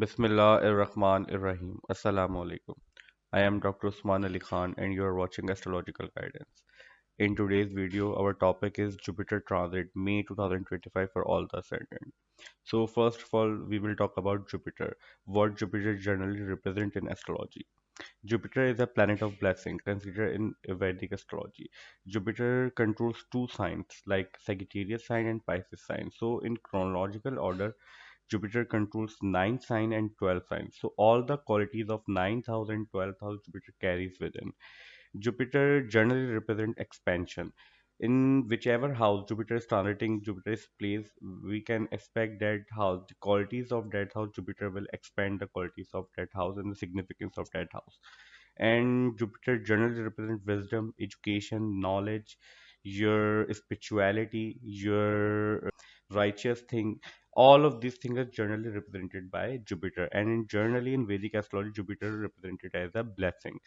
Bismillah ar-Rahman ar-Rahim. Assalamu alaikum. I am Dr. Usman Ali Khan and you are watching Astrological Guidance. In today's video, our topic is Jupiter transit May 2025 for all the ascendant. So first of all, we will talk about Jupiter, what Jupiter generally represents in astrology. Jupiter is a planet of blessing considered in Vedic astrology. Jupiter controls two signs like Sagittarius sign and Pisces sign. So in chronological order, Jupiter controls 9 sign and 12 signs. So all the qualities of 9,000, 12,000 Jupiter carries within. Jupiter generally represent expansion. In whichever house Jupiter is transiting, Jupiter is placed, we can expect that house, the qualities of that house, Jupiter will expand the qualities of that house and the significance of that house. And Jupiter generally represents wisdom, education, knowledge, your spirituality, your righteous thing. All of these things are generally represented by Jupiter. And in generally in Vedic astrology, Jupiter is represented as a blessing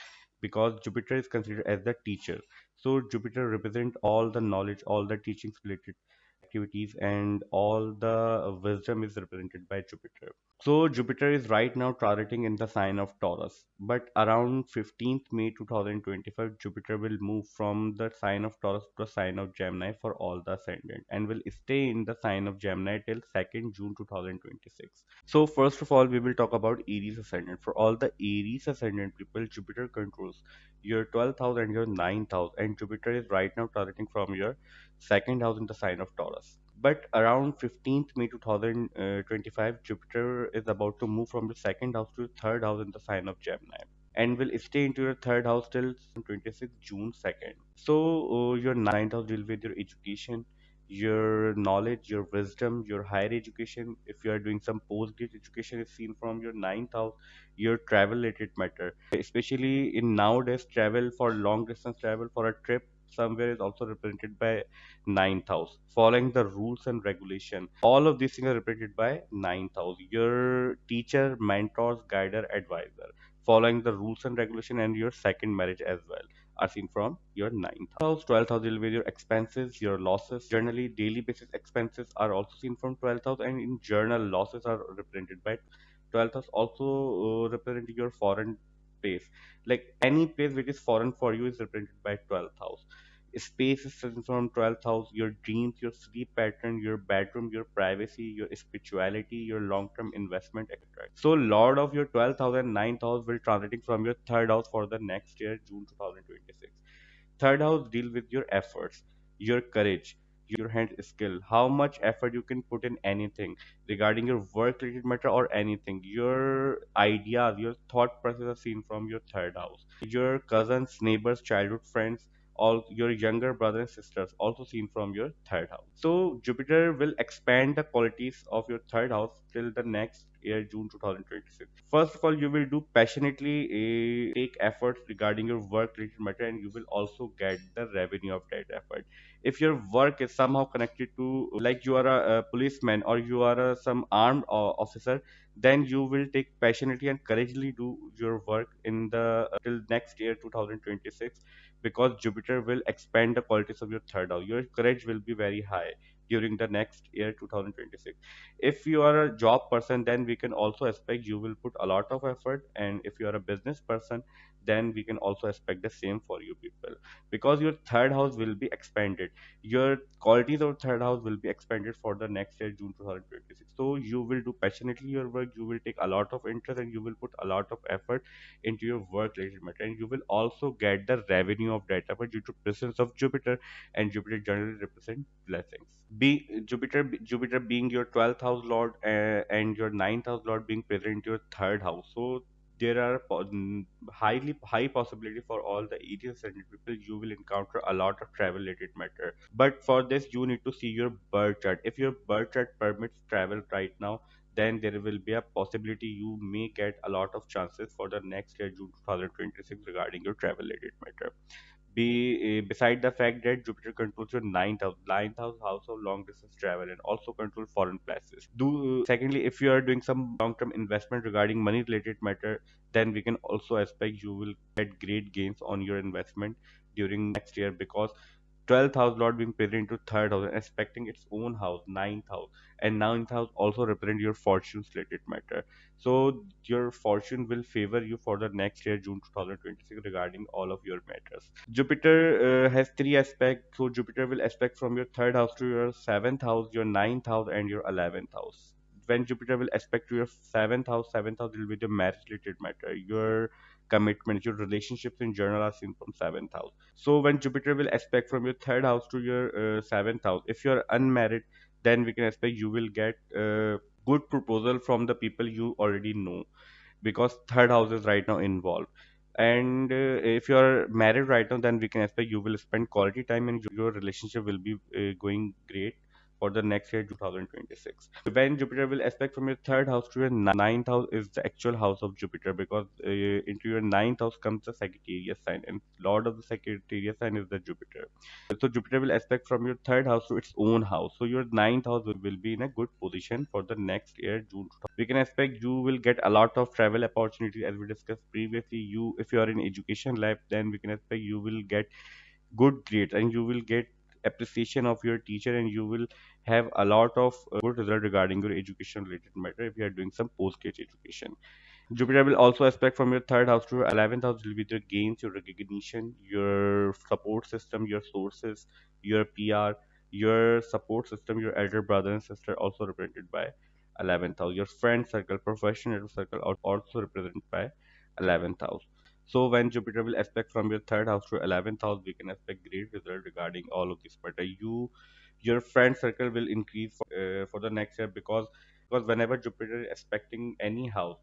because Jupiter is considered as the teacher. So Jupiter represents all the knowledge, all the teachings related activities, and all the wisdom is represented by Jupiter. So Jupiter is right now transiting in the sign of Taurus, but around 15th May 2025, Jupiter will move from the sign of Taurus to the sign of Gemini for all the ascendant and will stay in the sign of Gemini till 2nd June 2026. So first of all, we will talk about Aries ascendant. For all the Aries ascendant people, Jupiter controls your 12th house and your 9th house, and Jupiter is right now transiting from your second house in the sign of Taurus. But around 15th May 2025, Jupiter is about to move from the second house to the third house in the sign of Gemini and will stay into your third house till 26th June 2nd. So your ninth house deal with your education, your knowledge, your wisdom, your higher education. If you are doing some postgraduate education, is seen from your ninth house, your travel related matter. Especially in nowadays, travel for long distance travel for a trip somewhere is also represented by ninth house. Following the rules and regulation, all of these things are represented by ninth house. Your teacher, mentors, guider, advisor. Following the rules and regulation and your second marriage as well are seen from your ninth house. 12th house deal with your expenses, your losses. Generally, daily basis expenses are also seen from 12th house, and in journal, losses are represented by 12th house. Also, representing your foreign place. Like any place which is foreign for you is represented by 12th house. Space is seen from 12th house, your dreams, your sleep pattern, your bedroom, your privacy, your spirituality, your long term investment, etc. So, Lord of your 12th house and 9th house will transiting from your third house for the next year, June 2026. Third house deal with your efforts, your courage, your hand skill, how much effort you can put in anything regarding your work related matter or anything. Your ideas, your thought process are seen from your third house. Your cousins, neighbors, childhood friends, all your younger brothers and sisters also seen from your third house. So Jupiter will expand the qualities of your third house till the next year, June 2026. First of all, you will do passionately take efforts regarding your work related matter, and you will also get the revenue of that effort. If your work is somehow connected to, like you are a policeman or you are some armed officer, then you will take passionately and courageously do your work in the till next year 2026, because Jupiter will expand the qualities of your third house. Your courage will be very high during the next year 2026. If you are a job person, then we can also expect you will put a lot of effort, and if you are a business person, then we can also expect the same for you people, because your third house will be expanded. Your qualities of third house will be expanded for the next year, June 2026. So you will do passionately your work, you will take a lot of interest, and you will put a lot of effort into your work related matter, and you will also get the revenue of that effort due to presence of Jupiter, and Jupiter generally represent blessings. Jupiter being your 12th house lord, and your ninth house lord being present in your third house. So there are highly high possibility for all the Aries ascendant people, you will encounter a lot of travel related matter. But for this, you need to see your birth chart. If your birth chart permits travel right now, then there will be a possibility you may get a lot of chances for the next year, June 2026, regarding your travel related matter. Beside the fact that Jupiter controls your house of long distance travel, and also control foreign places. Secondly, if you are doing some long term investment regarding money related matter, then we can also expect you will get great gains on your investment during next year, because 12th house lord being present into third house and aspecting its own house, ninth house. And ninth house also represent your fortune related matter. So your fortune will favor you for the next year, June 2026, regarding all of your matters. Jupiter has three aspects. So Jupiter will aspect from your third house to your seventh house, your ninth house, and your 11th house. When Jupiter will aspect to your seventh house will be the marriage related matter. Your commitments, your relationships in general are seen from seventh house. So when Jupiter will aspect from your third house to your seventh house, if you're unmarried, then we can expect you will get good proposal from the people you already know, because third house is right now involved. And if you are married right now, then we can expect you will spend quality time and your relationship will be going great for the next year 2026. When Jupiter will aspect from your third house to your ninth house is the actual house of Jupiter, because into your ninth house comes the Sagittarius sign, and lord of the Sagittarius sign is the Jupiter. So Jupiter will aspect from your third house to its own house. So your ninth house will be in a good position for the next year, June. We can expect you will get a lot of travel opportunities as we discussed previously. You, if you are in education life, then we can expect you will get good grades and you will get appreciation of your teacher, and you will have a lot of good result regarding your education related matter if you are doing some post-grad education. Jupiter will also aspect from your third house to your 11th house will be the gains, your recognition, your support system, your sources, your PR, your support system, your elder brother and sister also represented by 11th house. Your friend circle, professional circle also represented by 11th house. So when Jupiter will aspect from your third house to 11th house, we can expect great result regarding all of this matter. Your friend circle will increase for the next year, because whenever Jupiter is aspecting any house,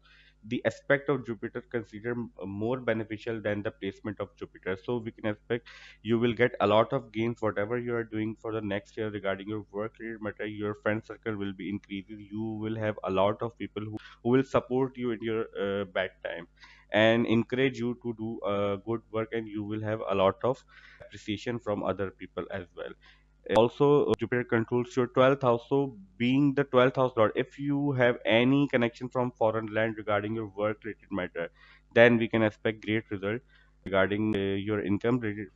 the aspect of Jupiter considered more beneficial than the placement of Jupiter. So we can expect you will get a lot of gains whatever you are doing for the next year regarding your work related matter. Your friend circle will be increasing. You will have a lot of people who will support you in your bad time and encourage you to do good work, and you will have a lot of appreciation from other people as well. Also, Jupiter controls your 12th house. So, being the 12th house lord, if you have any connection from foreign land regarding your work related matter, then we can expect great result regarding your income related.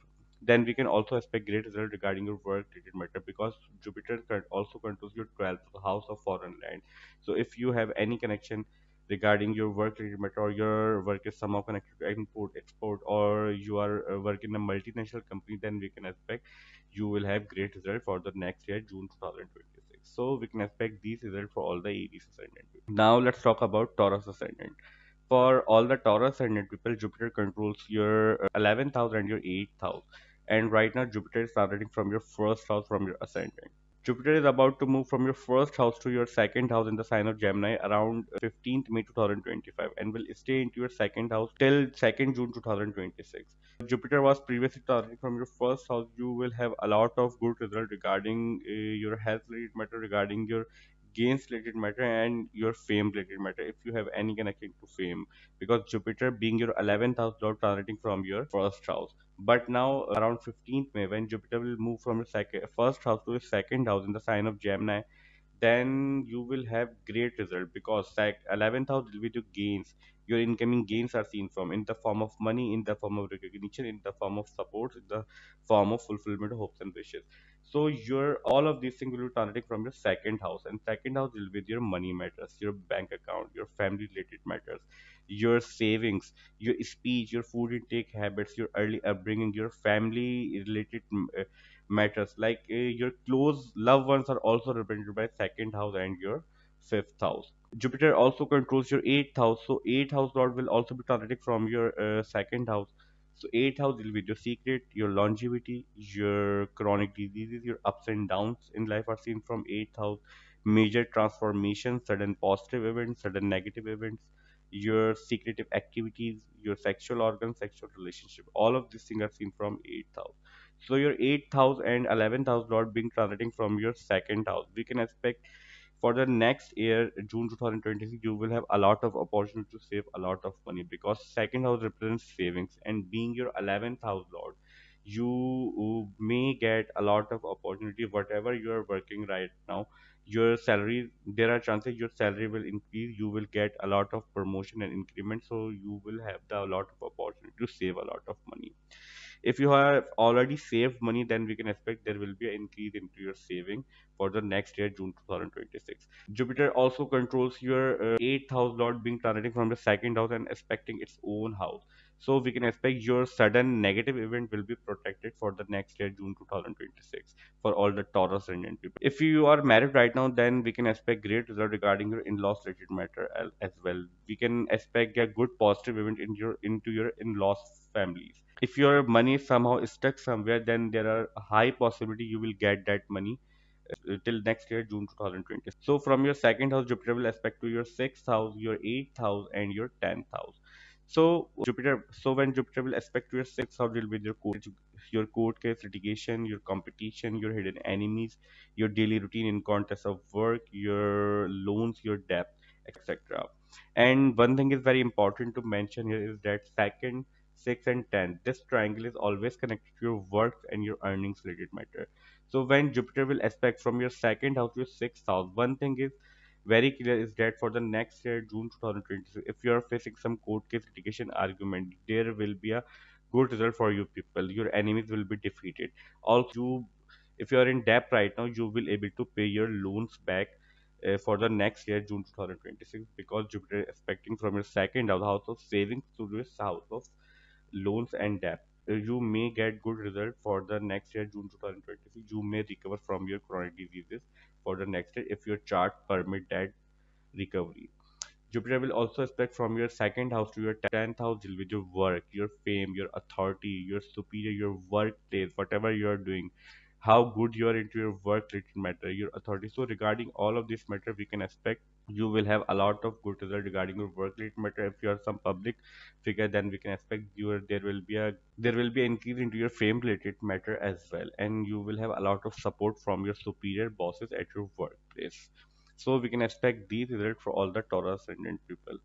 Then we can also expect great result regarding your work related matter, because Jupiter also controls your 12th house of foreign land. So, if you have any connection regarding your work related matter, or your work is somehow connected to import export, or you are working in a multinational company, then we can expect you will have great result for the next year, June 2026. So we can expect these results for all the Aries ascendant. Now let's talk about Taurus ascendant. For all the Taurus ascendant people, Jupiter controls your 11th house and your 8th house. And right now, Jupiter is starting from your first house from your ascendant. Jupiter is about to move from your first house to your second house in the sign of Gemini around 15th May 2025, and will stay into your second house till 2nd June 2026. Jupiter was previously starting from your first house. You will have a lot of good result regarding your health related matter, regarding your gains related matter, and your fame related matter if you have any connection to fame, because Jupiter being your 11th house lord transiting from your first house. But now around 15th May, when Jupiter will move from your first house to your second house in the sign of Gemini, then you will have great result, because 11th house will be the gains. Your incoming gains are seen from in the form of money, in the form of recognition, in the form of support, in the form of fulfillment of hopes and wishes. So your all of these things will be transiting from your second house, and second house will be your money matters, your bank account, your family related matters, your savings, your speech, your food intake habits, your early upbringing, your family related matters, like your close loved ones are also represented by second house and your fifth house. Jupiter also controls your eighth house, so eighth house lord will also be transiting from your second house. So eighth house will be your secret, your longevity, your chronic diseases, your ups and downs in life are seen from eighth house. Major transformations, sudden positive events, sudden negative events, your secretive activities, your sexual organs, sexual relationship, all of these things are seen from eighth house. So your eighth house and 11th house lord being transiting from your second house, we can expect for the next year, June 2026, you will have a lot of opportunity to save a lot of money, because second house represents savings, and being your 11th house lord, you may get a lot of opportunity whatever you are working right now. Your salary, there are chances your salary will increase. You will get a lot of promotion and increment, so you will have the a lot of opportunity to save a lot of money. If you have already saved money, then we can expect there will be an increase into your saving for the next year, June 2026. Jupiter also controls your 8th house lord being transiting from the second house and aspecting its own house. So we can expect your sudden negative event will be protected for the next year, June 2026, for all the Taurus ascendant people. If you are married right now, then we can expect great result regarding your in-laws related matter as well. We can expect a good positive event into your in-laws families. If your money is somehow stuck somewhere, then there are a high possibility you will get that money till next year, June 2020. So from your second house, Jupiter will aspect to your sixth house, your eighth house, and your 10th house. So when Jupiter will aspect to your sixth house, will be your court case, litigation, your competition, your hidden enemies, your daily routine in context of work, your loans, your debt, etc. And one thing is very important to mention here is that second, sixth, and 10th, this triangle is always connected to your work and your earnings related matter. So when Jupiter will aspect from your second house to your sixth house, one thing is very clear is that for the next year, June 2026, if you are facing some court case litigation argument, there will be a good result for you people. Your enemies will be defeated. Also, if you are in debt right now, you will able to pay your loans back for the next year, June 2026, because Jupiter is expecting from your second house of savings to this house of loans and debt. You may get good result for the next year, June 2026. You may recover from your chronic diseases for the next year if your chart permit that recovery. Jupiter will also aspect from your second house to your 10th house, deal with your work, your fame, your authority, your superior, your workplace, whatever you are doing, how good you are into your work related matter, your authority. So regarding all of this matter, we can expect you will have a lot of good result regarding your work related matter. If you are some public figure, then we can expect your there will be an increase into your fame related matter as well, and you will have a lot of support from your superior bosses at your workplace. So we can expect these results for all the Taurus ascendant people.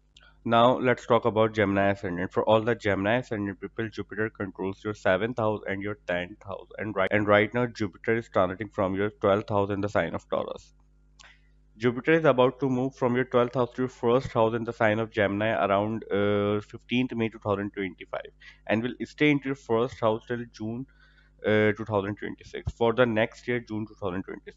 Now let's talk about Gemini ascendant. For all the Gemini ascendant people, Jupiter controls your seventh house and your 10th house. And right now Jupiter is transiting from your 12th house in the sign of Taurus. Jupiter is about to move from your 12th house to your first house in the sign of Gemini around 15th May 2025, and will stay into your first house till June 2026 for the next year, June 2026.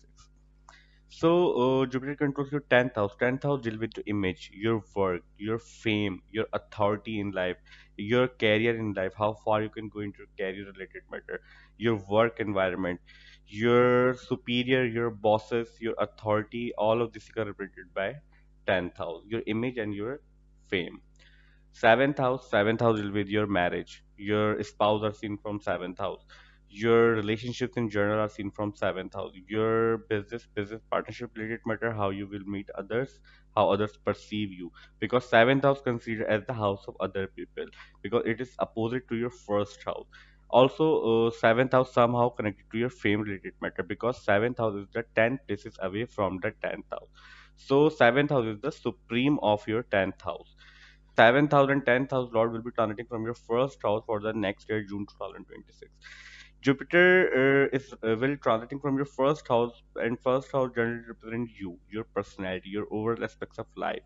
So, Jupiter controls your 10th house. 10th house deal with your image, your work, your fame, your authority in life, your career in life, how far you can go into career related matter, your work environment, your superior, your bosses, your authority, all of this are represented by 10th house, your image and your fame. Seventh house will be your marriage. Your spouse are seen from seventh house. Your relationships in general are seen from seventh house. Your business partnership related matter, how you will meet others, how others perceive you. Because seventh house considered as the house of other people, because it is opposite to your first house. Also, seventh house somehow connected to your fame related matter, because seventh house is the 10 places away from the 10th house. So seventh house is the supreme of your 10th house. 7th house and 10th house lord will be transiting from your first house for the next year, June 2026. Jupiter is will transiting from your first house, and first house generally represent you, your personality, your overall aspects of life,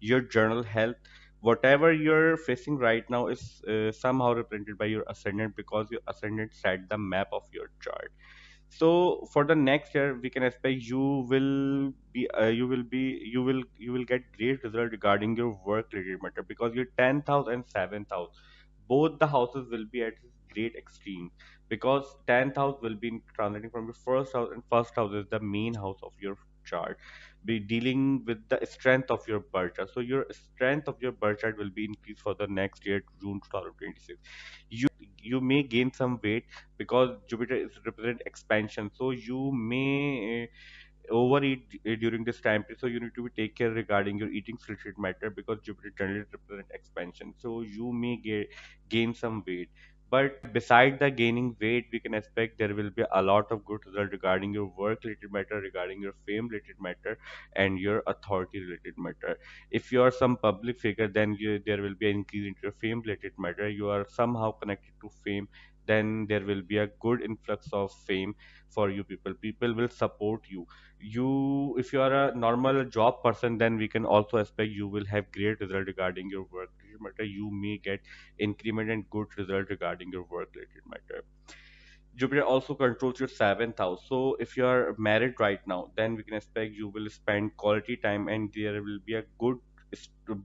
your general health. Whatever you're facing right now is somehow represented by your ascendant, because your ascendant set the map of your chart. So for the next year, we can expect you will get great result regarding your work related matter, because your 10th house and 7th house, both the houses will be at great extreme, because 10th house will be transiting from your first house, and first house is the main house of your chart, be dealing with the strength of your birth chart. So your strength of your birth chart will be increased for the next year, June 2026. You may gain some weight, because Jupiter is represent expansion. So you may overeat during this time period. So you need to be take care regarding your eating related matter, because Jupiter generally represent expansion. So you may gain some weight. But beside the gaining weight, we can expect there will be a lot of good result regarding your work related matter, regarding your fame related matter, and your authority related matter. If you are some public figure, then there will be an increase in your fame related matter. You are somehow connected to fame, then there will be a good influx of fame for you people. People will support you. If you are a normal job person, then we can also expect you will have great result regarding your work related matter. You may get increment and good result regarding your work related matter. Jupiter also controls your seventh house. So if you are married right now, then we can expect you will spend quality time and there will be a good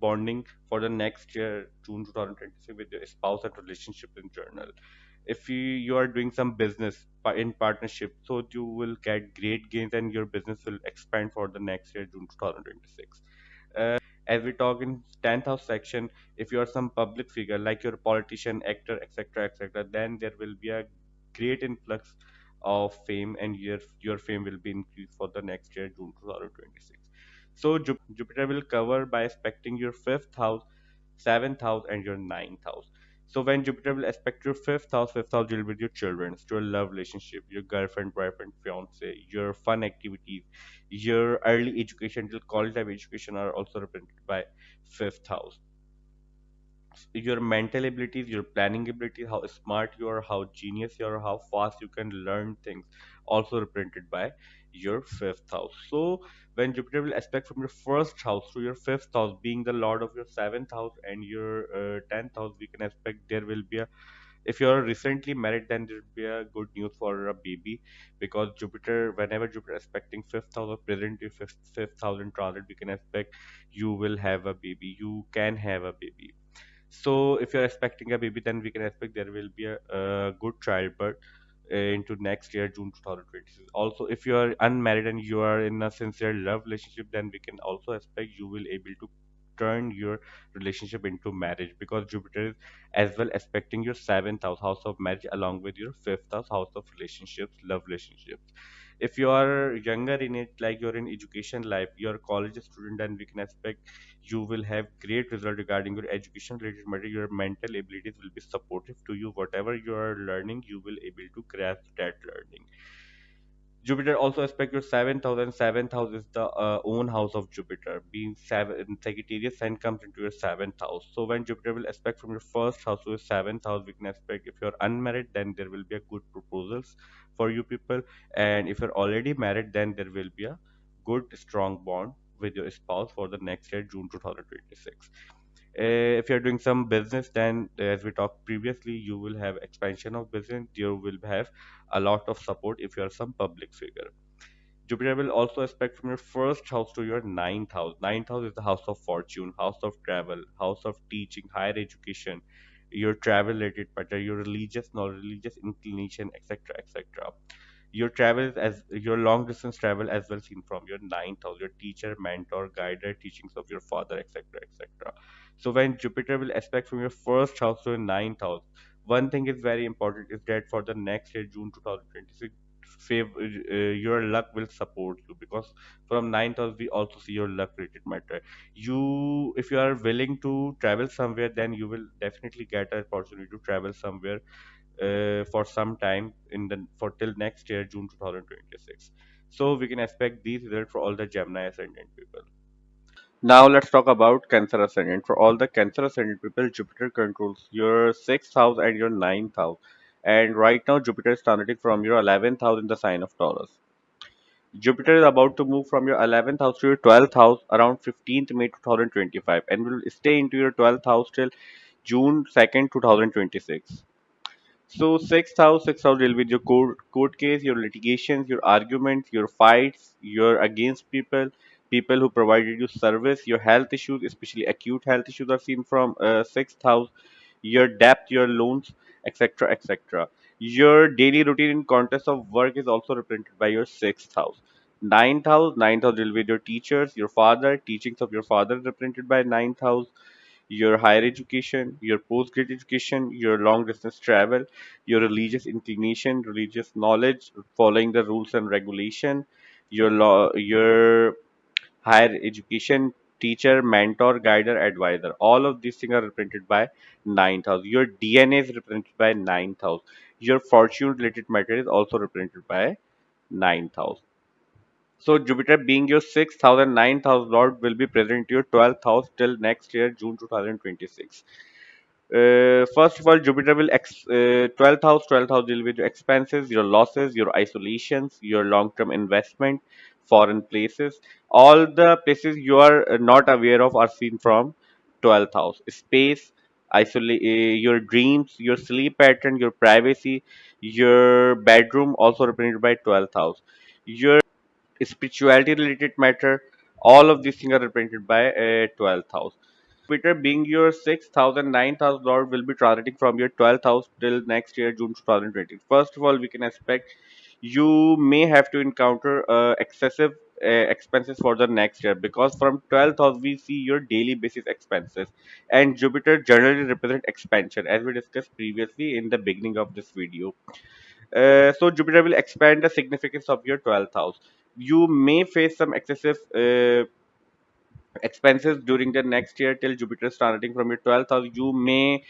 bonding for the next year, June 2026, with your spouse and relationship in general. If you are doing some business in partnership, so you will get great gains and your business will expand for the next year, June 2026. As we talk in 10th house section, if you are some public figure like you're a politician, actor, etc., etc., then there will be a great influx of fame and your fame will be increased for the next year, June 2026. So Jupiter will cover by aspecting your fifth house, seventh house, and your ninth house. So when Jupiter will aspect your fifth house deal with your children, your love relationship, your girlfriend, boyfriend, fiance, your fun activities, your early education till college level education are also represented by fifth house. Your mental abilities, your planning abilities, how smart you are, how genius you are, how fast you can learn things, also represented by your fifth house. So when Jupiter will aspect from your first house to your fifth house, being the lord of your seventh house and your tenth house, we can expect there will be a, if you're recently married, then there will be a good news for a baby, because Jupiter, whenever Jupiter expecting fifth house or present your fifth house in transit, we can expect you will have a baby, you can have a baby. So if you're expecting a baby, then we can expect there will be a good childbirth into next year, June 2026. Also, if you are unmarried and you are in a sincere love relationship, then we can also expect you will able to turn your relationship into marriage, because Jupiter is as well aspecting your seventh house of marriage, along with your fifth house of relationships, love relationships. If you are younger in it, like you're in education life, you're a college student, then we can expect you will have great result regarding your education related matter. Your mental abilities will be supportive to you. Whatever you are learning, you will able to grasp that learning. Jupiter also aspect your seventh house, and seventh house is the own house of Jupiter. Being seven, Sagittarius sign comes into your seventh house. So when Jupiter will aspect from your first house to your seventh house, we can expect if you're unmarried, then there will be a good proposals for you people, and if you're already married, then there will be a good strong bond with your spouse for the next year, June 2026. If you're doing some business, then as we talked previously, you will have expansion of business. You will have a lot of support if you are some public figure. Jupiter will also aspect from your first house to your ninth house. Ninth house is the house of fortune, house of travel, house of teaching, higher education, your travel related matter, your religious knowledge, religious inclination, etc., etc. Your travel as your long distance travel as well seen from your ninth house, your teacher, mentor, guide, teachings of your father, etc., etc. So when Jupiter will aspect from your first house to your ninth house, one thing is very important is that for the next year, June 2026, your luck will support you, because from ninth house we also see your luck related matter. You, if you are willing to travel somewhere, then you will definitely get an opportunity to travel somewhere for some time in the for till next year, June 2026. So we can expect these results for all the Gemini ascendant people. Now let's talk about Cancer ascendant. For all the Cancer ascendant people, Jupiter controls your sixth house and your ninth house. And right now, Jupiter is transiting from your 11th house in the sign of Taurus. Jupiter is about to move from your 11th house to your 12th house around 15th May 2025 and will stay into your 12th house till June 2nd, 2026. So sixth house deal with your court case, your litigations, your arguments, your fights, your against people, people who provided you service, your health issues, especially acute health issues are seen from sixth house, your debt, your loans, etc., etc. Your daily routine in context of work is also represented by your sixth house. Ninth house deal with your teachers, your father, teachings of your father represented by ninth house, your higher education, your post-grad education, your long distance travel, your religious inclination, religious knowledge, following the rules and regulation, your law, your higher education, teacher, mentor, guider, advisor. All of these things are represented by ninth house. Your DNA is represented by ninth house. Your fortune related matter is also represented by ninth house. So Jupiter being your sixth house and ninth house lord will be present to your 12th house till next year, June 2026. First of all, Jupiter will 12th house deal with your expenses, your losses, your isolations, your long-term investment, foreign places. All the places you are not aware of are seen from 12th house. Space, isolate your dreams, your sleep pattern, your privacy, your bedroom, also represented by 12th house, your spirituality related matter. All of these things are represented by 12th house. Jupiter being your 6th house and 9th house lord will be transiting from your 12th house till next year, June 2020. First of all, we can expect you may have to encounter excessive expenses for the next year, because from 12th house we see your daily basis expenses, and Jupiter generally represent expansion, as we discussed previously in the beginning of this video. So Jupiter will expand the significance of your 12th house. You may face some excessive expenses during the next year till Jupiter starting from your 12th house. You may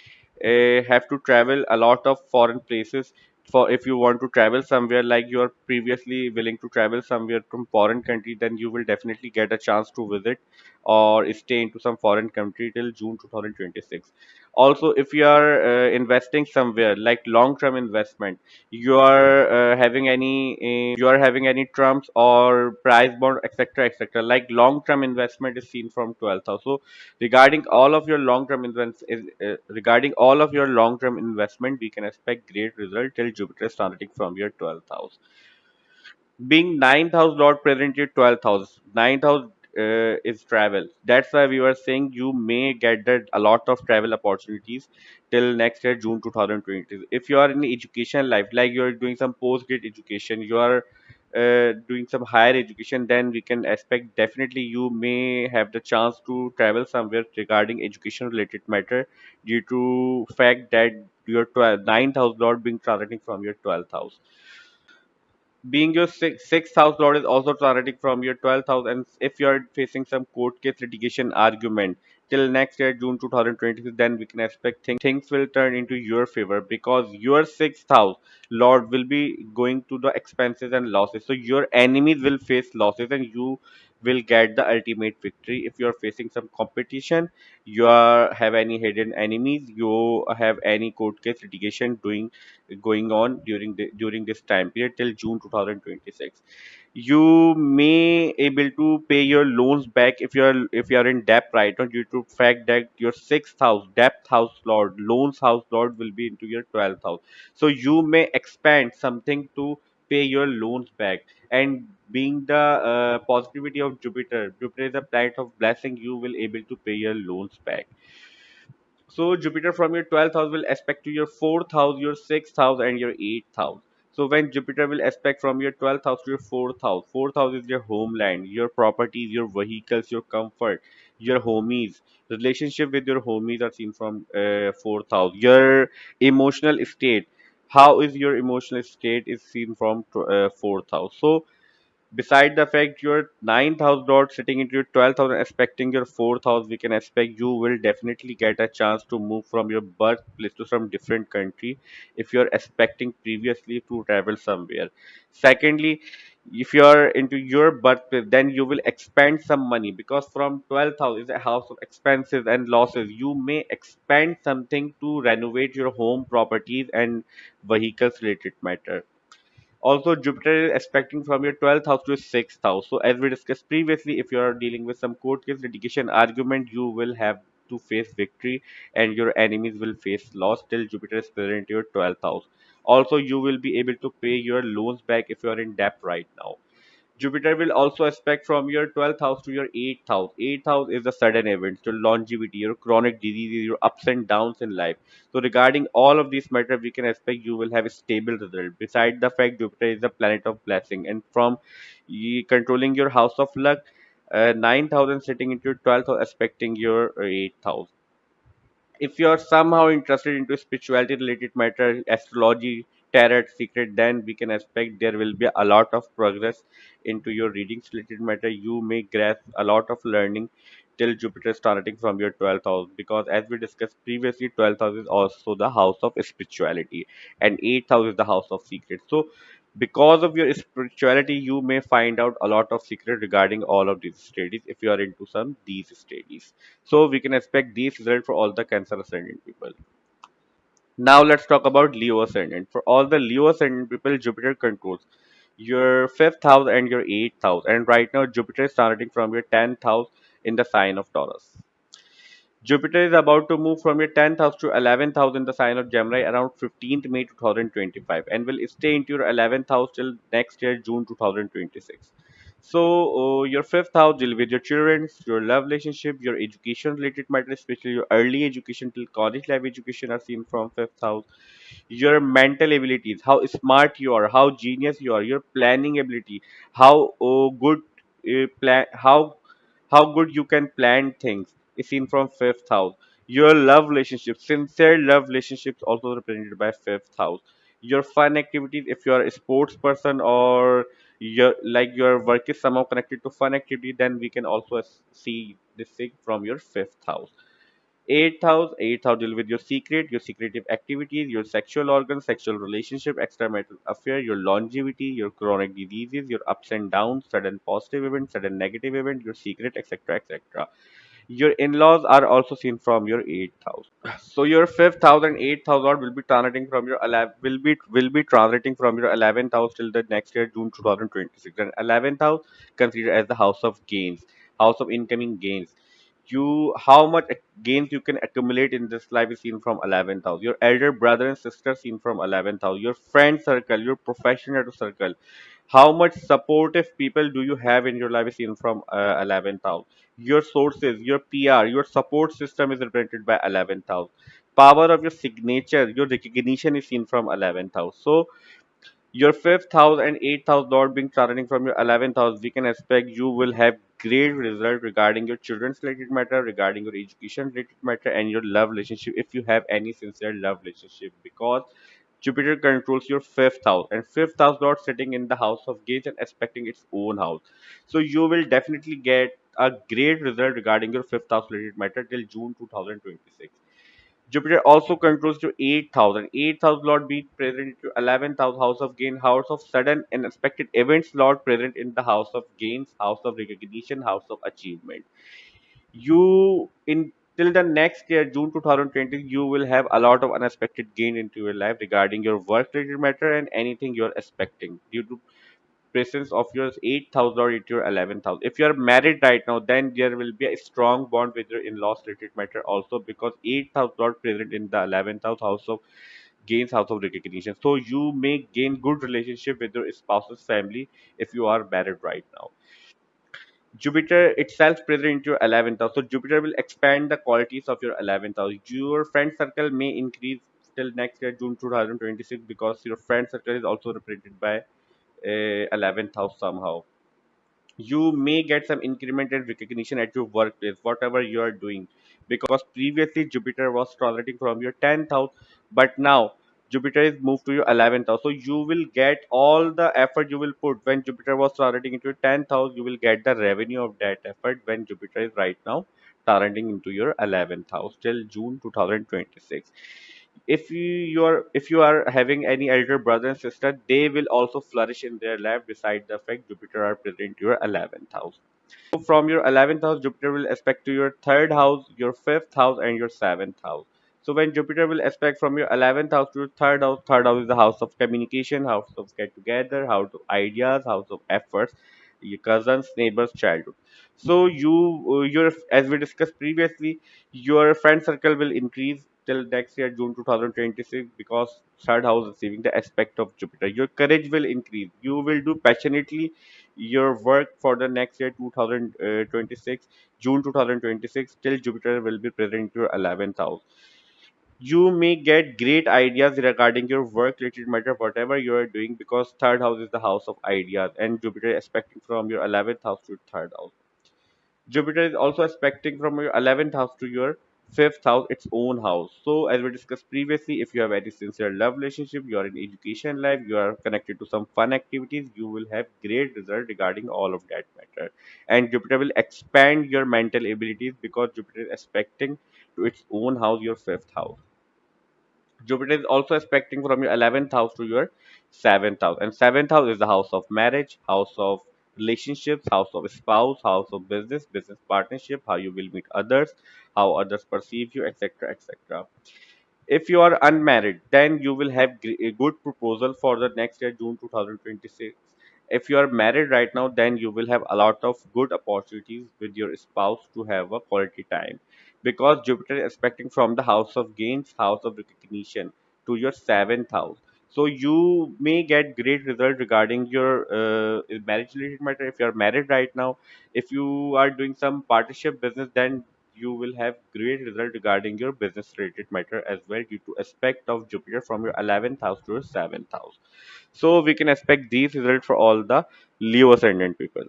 have to travel a lot of foreign places. For if you want to travel somewhere, like you are previously willing to travel somewhere from foreign country, then you will definitely get a chance to visit or stay into some foreign country till June 2026. Also, if you are investing somewhere like long term investment, you are having any trumps or price bond, etc., etc., like long term investment is seen from 12th house. So regarding all of your long term investment, we can expect great result till Jupiter starting from your 12th house. Being ninth house lord present in 12th house, ninth house is travel. That's why we were saying you may get that a lot of travel opportunities till next year, June 2020. If you are in education life, like you are doing some post-grad education, you are doing some higher education, then we can expect definitely you may have the chance to travel somewhere regarding education related matter, due to fact that your 9th house lord being transiting from your 12th house. Being your sixth house lord is also transiting from your 12th house, and if you are facing some court case litigation argument till next year, June 2026, then we can expect things will turn into your favor, because your sixth house lord will be going to the expenses and losses. So your enemies will face losses and you will get the ultimate victory. If you are facing some competition, have any hidden enemies, you have any court case litigation going on during this time period till June 2026. You may able to pay your loans back if you are in debt right now, due to fact that your sixth house, debt house lord, loans house lord will be into your 12th house. So you may expand something to pay your loans back. And being the positivity of Jupiter is a planet of blessing, you will able to pay your loans back. So Jupiter from your 12th house will aspect to your 4th house, your 6th house, and your 8th house. So when Jupiter will aspect from your 12th house to your 4th house is your homeland, your properties, your vehicles, your comfort, your homies. Relationship with your homies are seen from 4th house. Your emotional state. How is your emotional state is seen from 4th house. So beside the fact your ninth house dot sitting into your 12th house and expecting your fourth house, we can expect you will definitely get a chance to move from your birthplace to some different country if you're expecting previously to travel somewhere. Secondly, if you're into your birthplace, then you will expend some money, because from 12th house is a house of expenses and losses. You may expend something to renovate your home properties and vehicles related matter. Also, Jupiter is aspecting from your 12th house to your 6th house. So, as we discussed previously, if you are dealing with some court case litigation argument, you will have to face victory and your enemies will face loss till Jupiter is present in your 12th house. Also, you will be able to pay your loans back if you are in debt right now. Jupiter will also aspect from your 12th house to your 8th house. 8th house is the sudden events, your longevity, your chronic diseases, your ups and downs in life. So, regarding all of these matters, we can expect you will have a stable result. Beside the fact, Jupiter is the planet of blessing, and from controlling your house of luck, 9,000 sitting into your 12th house, aspecting your 8th house. If you're somehow interested into spirituality related matter, astrology, tarot, secret, then we can expect there will be a lot of progress into your readings related matter. You may grasp a lot of learning till Jupiter starting from your 12th house, because as we discussed previously, 12th house is also the house of spirituality and 8th house is the house of secrets. So because of your spirituality, you may find out a lot of secret regarding all of these studies if you are into some these studies. So we can expect these results for all the Cancer ascendant people. Now let's talk about Leo ascendant. For all the Leo ascendant people, Jupiter controls your fifth house and your eighth house. And right now, Jupiter is starting from your 10th house in the sign of Taurus. Jupiter is about to move from your 10th house to 11th house in the sign of Gemini around 15th May 2025 and will stay into your 11th house till next year, June 2026. So, your fifth house deal with your children, your love relationship, your education related matters, especially your early education till college level education are seen from fifth house. Your mental abilities, how smart you are, how genius you are, your planning ability, how good how good you can plan things is seen from fifth house. Your love relationships, sincere love relationships, also represented by fifth house. Your fun activities, if you are a sports person or your work is somehow connected to fun activity, then we can also see this thing from your fifth house. Eighth house deal with your secretive activities, your sexual organs, sexual relationship, extramarital affair, your longevity, your chronic diseases, your ups and downs, sudden positive event, sudden negative event, your secret, etc., etc. Your in-laws are also seen from your eighth house. So your fifth house and eighth house lord will be transiting from your 11 will be transiting from your 11th house till the next year June 2026. And 11th house considered as the house of gains, house of incoming gains. You how much gains you can accumulate in this life is seen from 11th house. Your elder brother and sister seen from 11th house. Your friend circle, your professional circle, how much supportive people do you have in your life is seen from 11th house. Your sources, your PR, your support system is represented by 11th house. Power of your signature, your recognition is seen from 11th house. So your fifth house and eighth house lord being starting from your 11th house, we can expect you will have great result regarding your children's related matter, regarding your education related matter, and your love relationship if you have any sincere love relationship, because Jupiter controls your fifth house, and fifth house lord sitting in the house of gates and aspecting its own house. So you will definitely get a great result regarding your fifth house related matter till June 2026. Jupiter also controls your eighth house, and eighth house lord being present in your 11th house, house of gain, house of sudden and unexpected events, lord present in the house of gains, house of recognition, house of achievement. You in till the next year June 2020 you will have a lot of unexpected gain into your life regarding your work related matter and anything you're expecting due to presence of your 8th house or into your 11th house. If you are married right now, then there will be a strong bond with your in-laws related matter also, because 8th house not present in the 11th house of gains, house of recognition. So you may gain good relationship with your spouse's family if you are married right now. Jupiter itself present into your 11th house. So Jupiter will expand the qualities of your 11th house. Your friend circle may increase till next year, June 2026, because your friend circle is also represented by 11th house somehow. You may get some increment and recognition at your workplace, whatever you are doing, because previously Jupiter was transiting from your 10th house, but now Jupiter is moved to your 11th house. So you will get all the effort you will put when Jupiter was transiting into your 10th house, you will get the revenue of that effort when Jupiter is right now transiting into your 11th house till June 2026. If you are having any elder brother and sister, they will also flourish in their life beside the fact Jupiter are present to your 11th house. So from your 11th house, Jupiter will aspect to your third house, your fifth house, and your seventh house. So when Jupiter will aspect from your 11th house to your third house is the house of communication, house of get together, house of ideas, house of efforts, your cousins, neighbors, childhood. So your as we discussed previously, your friend circle will increase till next year June 2026, because third house receiving the aspect of Jupiter. Your courage will increase. You will do passionately your work for the next year 2026, June 2026 till Jupiter will be present in your 11th house. You may get great ideas regarding your work related matter, whatever you are doing, because third house is the house of ideas and Jupiter is expecting from your 11th house to third house. Jupiter is also aspecting from your 11th house to your fifth house, its own house. So, as we discussed previously, if you have any sincere love relationship, you are in education life, you are connected to some fun activities, you will have great result regarding all of that matter. And Jupiter will expand your mental abilities, because Jupiter is aspecting to its own house, your fifth house. Jupiter is also aspecting from your 11th house to your seventh house. And seventh house is the house of marriage, house of relationships, house of spouse, house of business, business partnership, how you will meet others, how others perceive you, etc. etc. If you are unmarried, then you will have a good proposal for the next year, June 2026. If you are married right now, then you will have a lot of good opportunities with your spouse to have a quality time, because Jupiter is aspecting from the house of gains, house of recognition, to your seventh house. So you may get great result regarding your marriage related matter. If you are married right now, if you are doing some partnership business, then you will have great result regarding your business related matter as well, due to aspect of Jupiter from your 11th house to your 7th house. So we can expect these results for all the Leo ascendant people.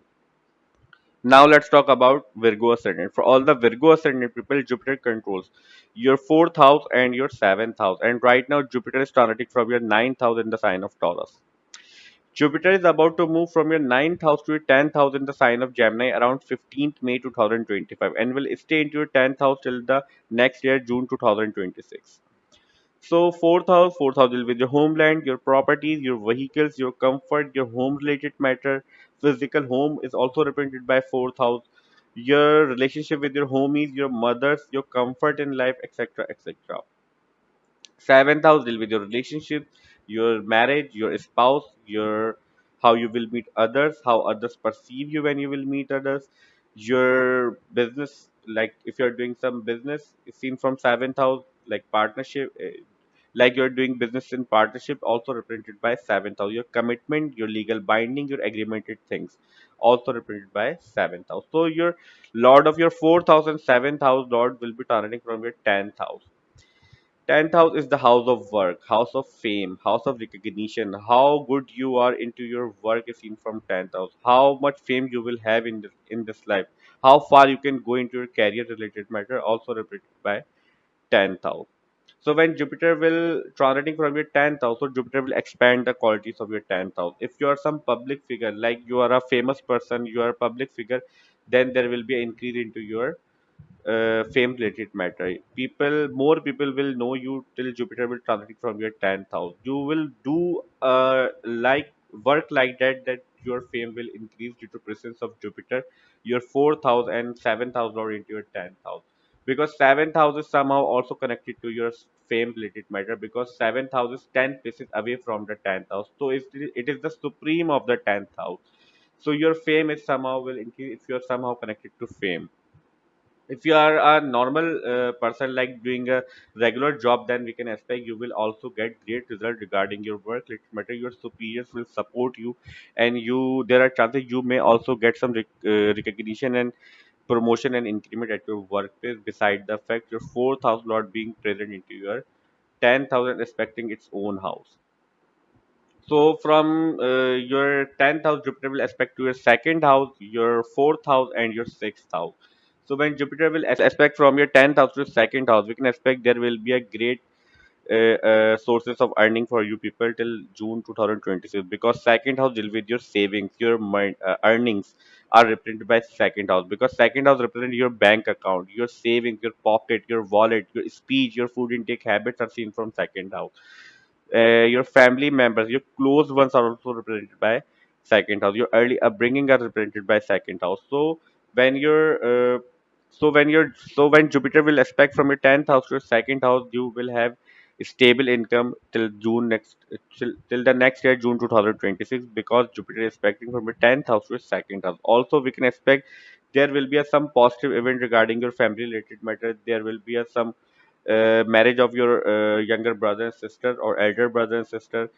Now let's talk about Virgo ascendant. For all the Virgo ascendant people, Jupiter controls your fourth house and your seventh house. And right now, Jupiter is transiting from your ninth house in the sign of Taurus. Jupiter is about to move from your ninth house to your 10th house in the sign of Gemini around 15th May 2025, and will stay into your 10th house till the next year, June 2026. So fourth house deal with your homeland, your properties, your vehicles, your comfort, your home related matter. Physical home is also represented by fourth house. Your relationship with your homies, your mothers, your comfort in life, etc. etc. Seventh house deal with your relationship, your marriage, your spouse, your how you will meet others, how others perceive you when you will meet others, your business, like if you're doing some business, it's seen from seventh house, like partnership, like you're doing business in partnership, also represented by seventh house. Your commitment, your legal binding, your agreemented things, also represented by seventh house. So your lord of your fourth house and seventh house lord will be turning from your 10th house. 10th house is the house of work, house of fame, house of recognition. How good you are into your work is seen from 10th house. How much fame you will have in this life. How far you can go into your career related matter, also represented by 10th house. So when Jupiter will transiting from your 10th house, so Jupiter will expand the qualities of your 10th house. If you are some public figure, like you are a famous person, you are a public figure, then there will be an increase into your fame related matter. More people will know you till Jupiter will transit from your 10th house. You will do like work like that, that your fame will increase due to presence of Jupiter, your fourth house and seventh house or into your 10th house. Because seventh house is somehow also connected to your fame related matter, because seventh house is 10 places away from the 10th house. So it is the supreme of the 10th house. So your fame is somehow will increase if you are somehow connected to fame. If you are a normal person like doing a regular job, then we can expect you will also get great result regarding your work related matter. Your superiors will support you, and you there are chances you may also get some recognition and promotion and increment at your workplace, beside the fact your fourth house lord being present into your 10,000 respecting its own house. So from your 10th house, Jupiter will aspect to your second house, your fourth house, and your sixth house. So when Jupiter will aspect from your 10th house to your second house, we can expect there will be a great sources of earning for you people till June 2026, because second house deal with your savings, your mind, earnings are represented by second house, because second house represent your bank account, your savings, your pocket, your wallet, your speech, your food intake habits are seen from second house. Your family members, your close ones are also represented by second house. Your early upbringing are represented by second house. So when you're when Jupiter will aspect from your 10th house to your second house, you will have a stable income till June next till the next year, June 2026, because Jupiter is aspecting from your 10th house to your second house. Also, we can expect there will be some positive event regarding your family related matter. There will be some marriage of your younger brother and sister or elder brother and sister.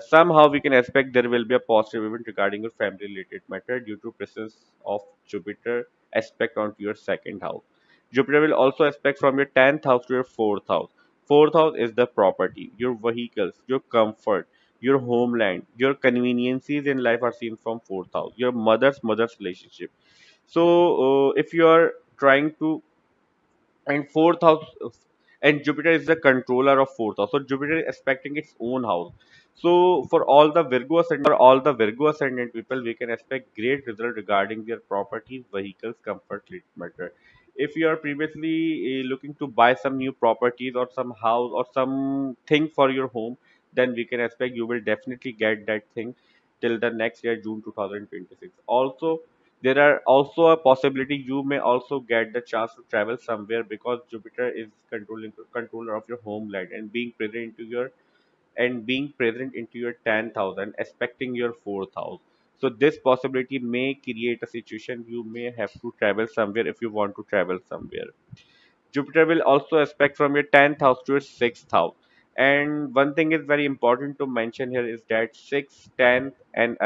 Somehow we can expect there will be a positive event regarding your family related matter due to presence of Jupiter aspect onto your second house. Jupiter will also aspect from your 10th house to your fourth house. Fourth house is the property, your vehicles, your comfort, your homeland, your conveniences in life are seen from fourth house. Your mother's relationship. So if you are trying to, and fourth house, and Jupiter is the controller of fourth house, so Jupiter is expecting its own house. So for all the Virgo ascendant people, we can expect great result regarding their properties, vehicles, comfort matter. If you are previously looking to buy some new properties or some house or some thing for your home, then we can expect you will definitely get that thing till the next year, June 2026. Also, there are also a possibility you may also get the chance to travel somewhere, because Jupiter is controller of your homeland and being present into your 10th house and expecting your fourth house. So this possibility may create a situation you may have to travel somewhere if you want to travel somewhere. Jupiter will also aspect from your 10th house to your 6th house. And one thing is very important to mention here is that 6th, 10th, and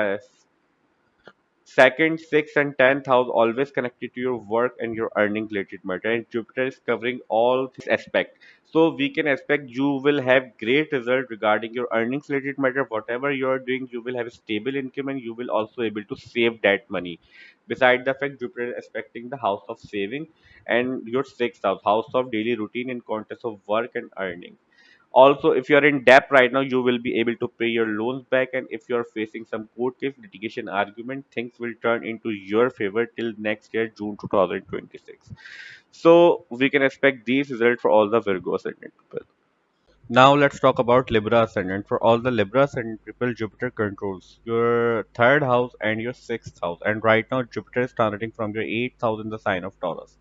second, sixth, and 10th house always connected to your work and your earning related matter. And Jupiter is covering all these aspects. So we can expect you will have great result regarding your earnings related matter. Whatever you are doing, you will have a stable income and you will also able to save that money. Beside the fact, Jupiter is aspecting the house of saving and your sixth house, house of daily routine in context of work and earning. Also, if you are in debt right now, you will be able to pay your loans back. And if you are facing some court case, litigation, argument, things will turn into your favor till next year, June 2026. So we can expect these results for all the Virgo ascendant people. Now let's talk about Libra ascendant. For all the Libra ascendant people, Jupiter controls your third house and your sixth house. And right now, Jupiter is transiting from your eighth house in the sign of Taurus.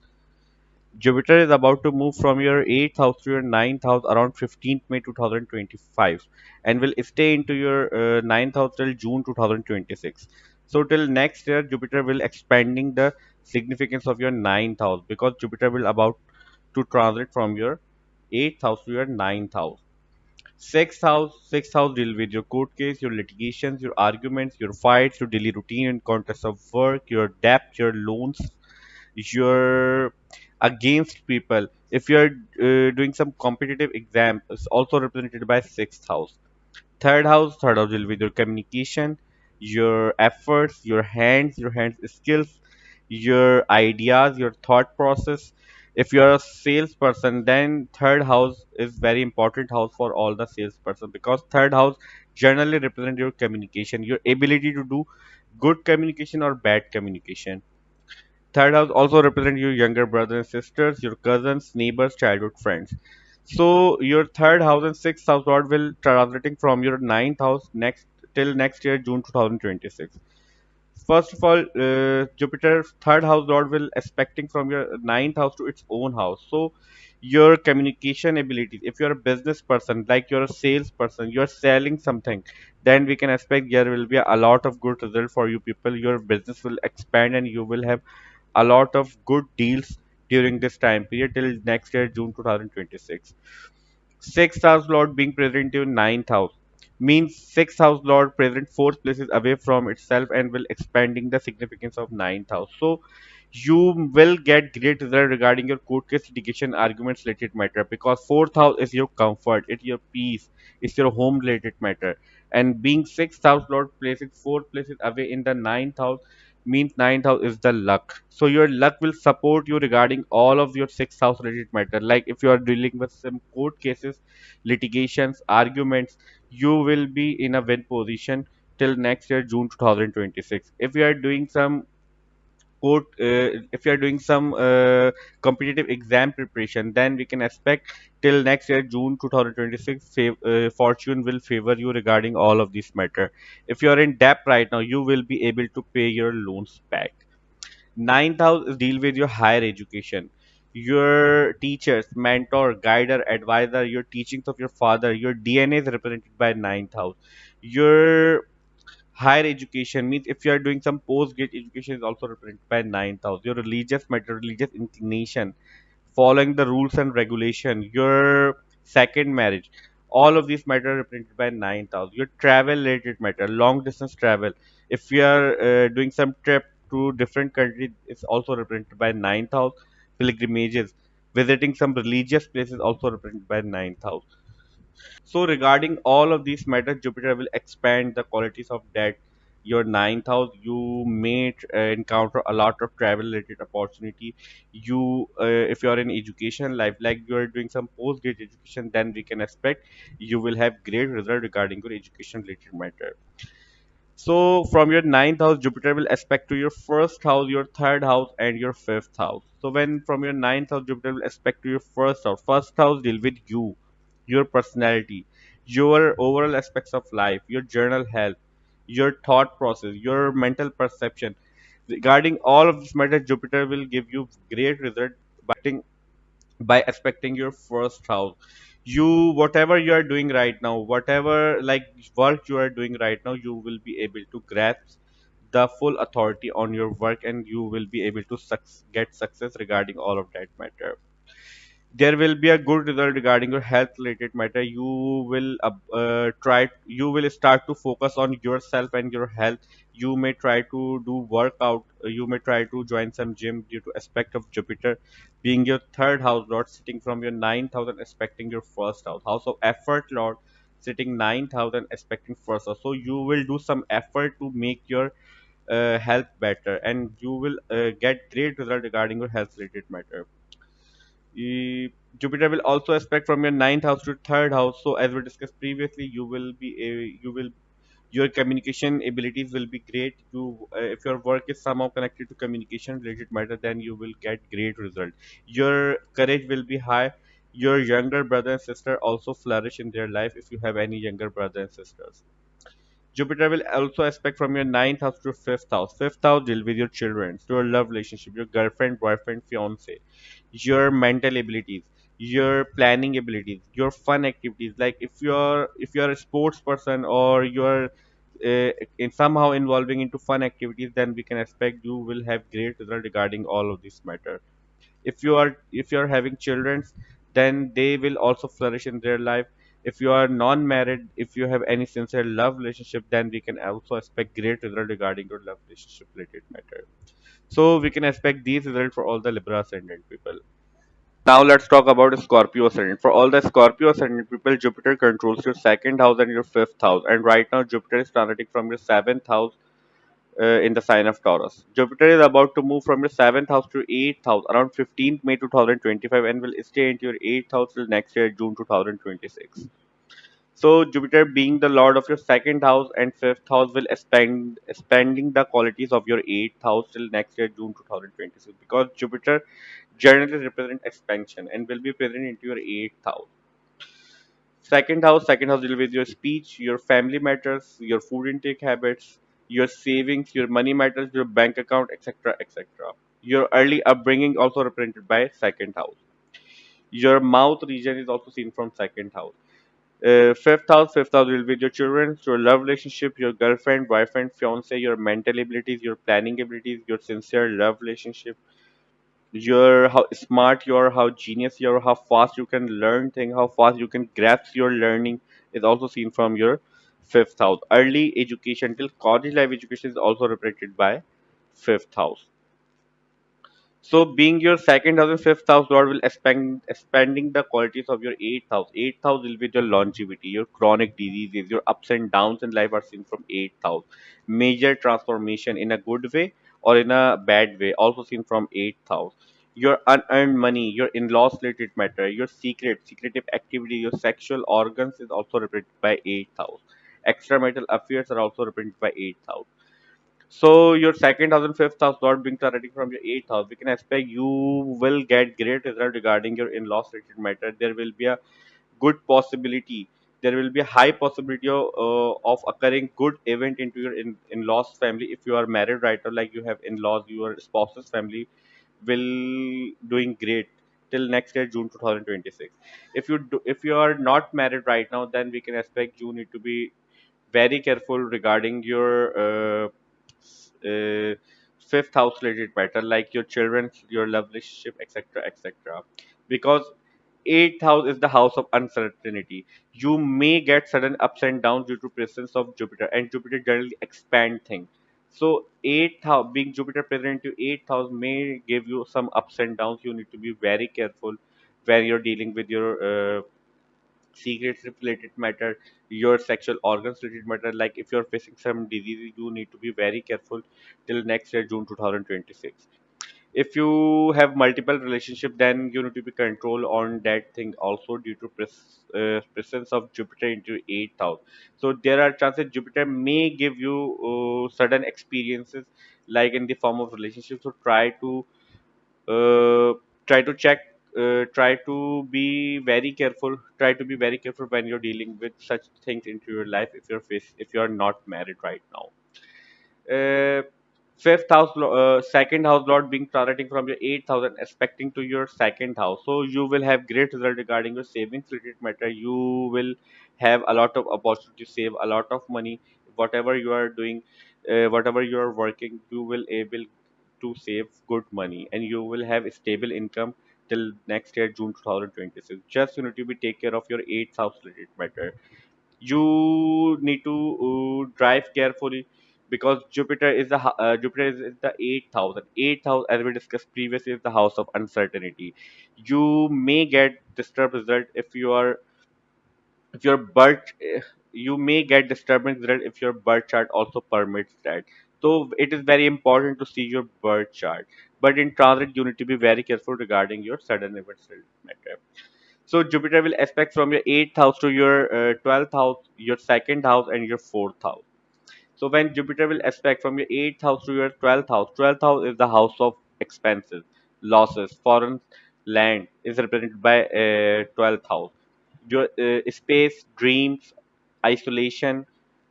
Jupiter is about to move from your 8th house to your 9th house around 15th May 2025 and will stay into your 9th house till June 2026. So till next year, Jupiter will expanding the significance of your 9th house because Jupiter will about to transit from your 8th house to your 9th house. Sixth house deal with your court case, your litigations, your arguments, your fights, your daily routine and context of work, your debt, your loans, you're against people. If you're doing some competitive exam, it's also represented by sixth house. Third house will be your communication, your efforts, your hands skills, your ideas, your thought process. If you're a salesperson, then third house is very important house for all the salesperson because third house generally represent your communication, your ability to do good communication or bad communication. Third house also represent your younger brothers and sisters, your cousins, neighbors, childhood friends. So your third house and sixth house lord will transiting from your ninth house next till next year June 2026. First of all, Jupiter's third house lord will aspecting from your ninth house to its own house. So your communication abilities, if you're a business person, like you're a sales person, you're selling something, then we can expect there will be a lot of good result for you people. Your business will expand and you will have a lot of good deals during this time period till next year, June 2026. Sixth house lord being present in ninth house means sixth house lord present fourth places away from itself and will expanding the significance of ninth house. So you will get great result regarding your court case litigation arguments related matter because fourth house is your comfort, it's your peace, it's your home related matter. And being sixth house lord placing fourth places away in the ninth house means ninth house is the luck. So your luck will support you regarding all of your sixth house related matter. Like if you are dealing with some court cases, litigations, arguments, you will be in a win position till next year June 2026. If you are doing some if you are doing some competitive exam preparation, then we can expect till next year June 2026 fortune will favor you regarding all of this matter. If you are in debt right now, you will be able to pay your loans back. Ninth house is deal with your higher education, your teachers, mentor, guider, advisor, your teachings of your father, your DNA is represented by ninth house. Your higher education means if you are doing some post-grad education is also represented by ninth house. Your religious matter, religious inclination, following the rules and regulation, your second marriage, all of these matter represented by ninth house. Your travel related matter, long distance travel. If you are doing some trip to different countries, it's also represented by ninth house. Pilgrimages, visiting some religious places also represented by ninth house. So regarding all of these matters, Jupiter will expand the qualities of that. Your ninth house, you may encounter a lot of travel-related opportunity. If you are in education life, like you are doing some post-grad education, then we can expect you will have great result regarding your education-related matter. So from your ninth house, Jupiter will aspect to your first house, your third house, and your fifth house. So when from your ninth house, Jupiter will aspect to your first house. First house deal with you, your personality, your overall aspects of life, your journal health, your thought process, your mental perception. Regarding all of this matter, Jupiter will give you great result by aspecting your first house. You whatever you are doing right now, whatever like work you are doing right now, you will be able to grasp the full authority on your work and you will be able to get success regarding all of that matter. there will be a good result regarding your health related matter. You will you will start to focus on yourself and your health. You may try to do workout, you may try to join some gym due to aspect of Jupiter being your third house lord, sitting from your ninth house and aspecting your first house of effort lord, sitting ninth house and aspecting first house. So you will do some effort to make your health better, and you will get great result regarding your health related matter. Jupiter will also aspect from your ninth house to third house. So as we discussed previously, you will your communication abilities will be great. If your work is somehow connected to communication related matter, then you will get great result. Your courage will be high. Your younger brother and sister also flourish in their life if you have any younger brother and sisters. Jupiter will also aspect from your ninth house to fifth house. Fifth house deal with your children, your love relationship, your girlfriend, boyfriend, fiance, your mental abilities, your planning abilities, your fun activities. Like if you're a sports person, or you're in somehow involving into fun activities, then we can expect you will have great result regarding all of this matter. If you are having children, then they will also flourish in their life. If you are non-married, if you have any sincere love relationship, then we can also expect great result regarding your love relationship related matter. So we can expect these results for all the Libra ascendant people. Now let's talk about Scorpio ascendant. For all the Scorpio ascendant people, Jupiter controls your second house and your fifth house. And right now, Jupiter is transiting from your seventh house in the sign of Taurus. Jupiter is about to move from your seventh house to eighth house around 15th May 2025, and will stay into your eighth house till next year, June 2026. So Jupiter, being the lord of your second house and fifth house, will expanding the qualities of your eighth house till next year, June 2026. Because Jupiter generally represent expansion and will be present into your eighth house. Second house deal with your speech, your family matters, your food intake habits, your savings, your money matters, your bank account, etc., etc. Your early upbringing also represented by second house. Your mouth region is also seen from second house. Fifth house will be your children, your love relationship, your girlfriend, boyfriend, fiance, your mental abilities, your planning abilities, your sincere love relationship, your how smart you are, how genius you are, how fast you can learn things, how fast you can grasp your learning is also seen from your fifth house. Early education till college life education is also represented by fifth house. So, being your second house and fifth house lord will expanding the qualities of your eighth house. Eighth house will be your longevity, your chronic diseases, your ups and downs in life are seen from eighth house. Major transformation in a good way or in a bad way, also seen from eighth house. Your unearned money, your in-laws related matter, your secretive activity, your sexual organs is also represented by eighth house. Extramarital affairs are also represented by eighth house. So your second house and fifth house lord being transiting from your eighth house, we can expect you will get great result regarding your in-laws related matter. There will be a good possibility. There will be a high possibility of occurring good event into your in-laws family if you are married right now, like you have in-laws, your spouse's family will doing great till next year June 2026. If you are not married right now, then we can expect you need to be very careful regarding your fifth house related matter, like your children, your love relationship, etc., etc. Because eighth house is the house of uncertainty. You may get sudden ups and downs due to presence of Jupiter, and Jupiter generally expand things. So eighth house, being Jupiter present to eighth house, may give you some ups and downs. You need to be very careful when you're dealing with your secrets related matter, your sexual organs related matter. Like if you're facing some disease, you need to be very careful till next year, June 2026. If you have multiple relationship, then you need to be control on that thing also due to presence of Jupiter into eighth house. So there are chances Jupiter may give you sudden experiences like in the form of relationships. So uh, try to check try to be very careful, try to be very careful when you're dealing with such things into your life if you're not married right now. uh, Fifth house second house lord being transiting from your eighth house and expecting to your second house, so you will have great result regarding your savings related matter. You will have a lot of opportunity to save a lot of money. Whatever you are doing, whatever you are working, you will able to save good money, and you will have a stable income till next year, June 2026. Just you need to be take care of your eighth house related matter. You need to drive carefully because Jupiter is the eighth house. And eighth house, as we discussed previously, is the house of uncertainty. You may get disturbed result if your birth you may get disturbance result if your birth chart also permits that. So it is very important to see your birth chart, but in transit you need to be very careful regarding your sudden events matter. So Jupiter will aspect from your 8th house to your 12th house, your second house, and your fourth house. So when Jupiter will aspect from your 8th house to your 12th house is the house of expenses, losses, foreign land is represented by 12th house. Your space, dreams, isolation,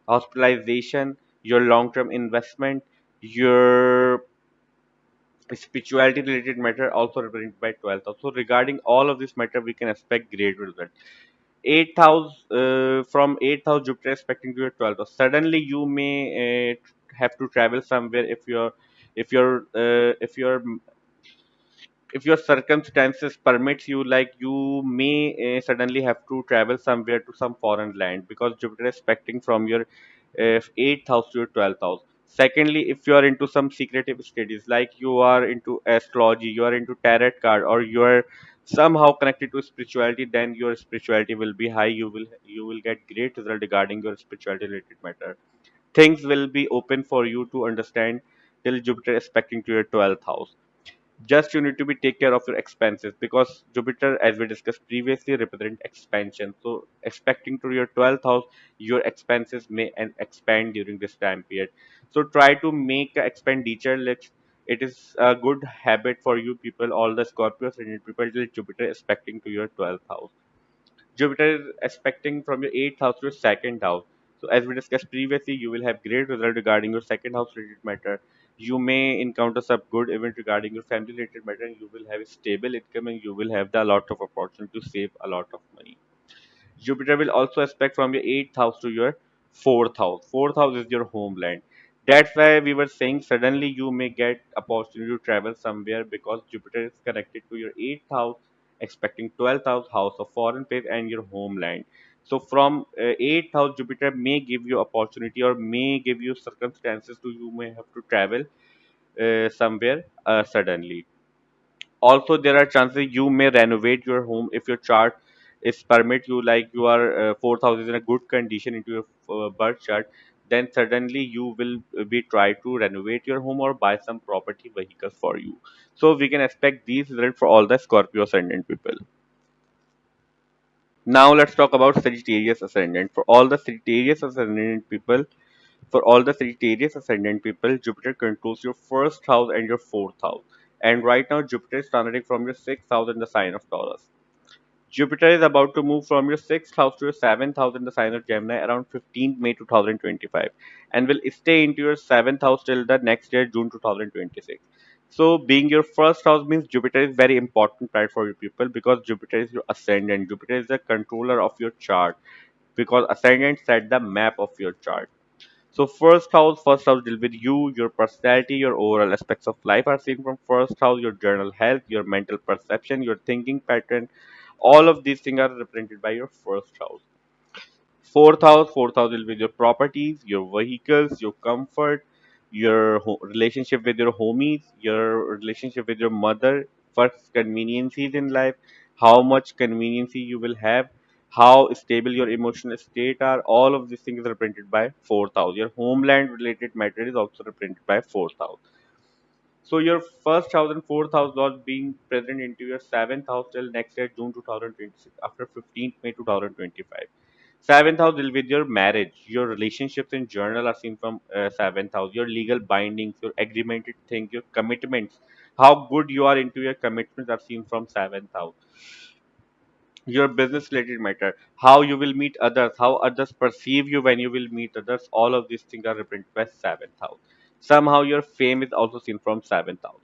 hospitalization, your long-term investment, your spirituality related matter also represented by 12th house. So regarding all of this matter, we can expect great result. 8th house, from 8th house, Jupiter expecting to your 12th house. Suddenly, you may have to travel somewhere if your circumstances permits you, like you may suddenly have to travel somewhere to some foreign land because Jupiter is expecting from your 8th house to your 12th house. Secondly, if you are into some secretive studies, like you are into astrology, you are into tarot card, or you are somehow connected to spirituality, then your spirituality will be high. You will get great result regarding your spirituality related matter. Things will be open for you to understand till Jupiter is expecting to your 12th house. Just you need to be take care of your expenses because Jupiter, as we discussed previously, represent expansion. So expecting to your 12th house, your expenses may and expand during this time period. So try to make a expenditure list. It is a good habit for you people, all the Scorpios and people, till Jupiter expecting to your 12th house. Jupiter is aspecting from your 8th house to your second house. So, as we discussed previously, you will have great result regarding your second house related matter. You may encounter some good event regarding your family related matter, and you will have a stable income, and you will have the lot of opportunity to save a lot of money. Jupiter will also aspect from your 8th house to your fourth house. Fourth house is your homeland. That's why we were saying suddenly you may get opportunity to travel somewhere because Jupiter is connected to your 8th house, expecting 12th house of foreign place, and your homeland. So from 8th house, Jupiter may give you opportunity or may give you circumstances to you may have to travel somewhere suddenly. Also, there are chances you may renovate your home if your chart is permit you, like you are fourth house is in a good condition into your birth chart. Then suddenly you will be try to renovate your home or buy some property vehicles for you. So we can expect these results for all the Scorpio ascendant people. Now let's talk about Sagittarius ascendant. For all the Sagittarius ascendant people, Jupiter controls your first house and your fourth house. And right now, Jupiter is transiting from your sixth house in the sign of Taurus. Jupiter is about to move from your sixth house to your seventh house in the sign of Gemini around 15th May 2025 and will stay into your seventh house till the next year, June 2026. So, being your first house means Jupiter is very important planet for you people because Jupiter is your ascendant. Jupiter is the controller of your chart because ascendant set the map of your chart. So first house deal with you, your personality, your overall aspects of life are seen from first house, your journal health, your mental perception, your thinking pattern. All of these things are represented by your first house. Fourth house will be your properties, your vehicles, your comfort, your relationship with your homies, your relationship with your mother, first conveniences in life, how much convenience you will have, how stable your emotional state are. All of these things are represented by fourth house. Your homeland related matter is also represented by fourth house. So your first house and fourth house was being present into your seventh house till next year June 2026 after 15th May 2025. Seventh house deal with your marriage, your relationships in journal are seen from seventh house, your legal bindings, your agreemented things, your commitments, how good you are into your commitments are seen from seventh house. Your business related matter, how you will meet others, how others perceive you when you will meet others, all of these things are represented by seventh house. Somehow your fame is also seen from seventh house.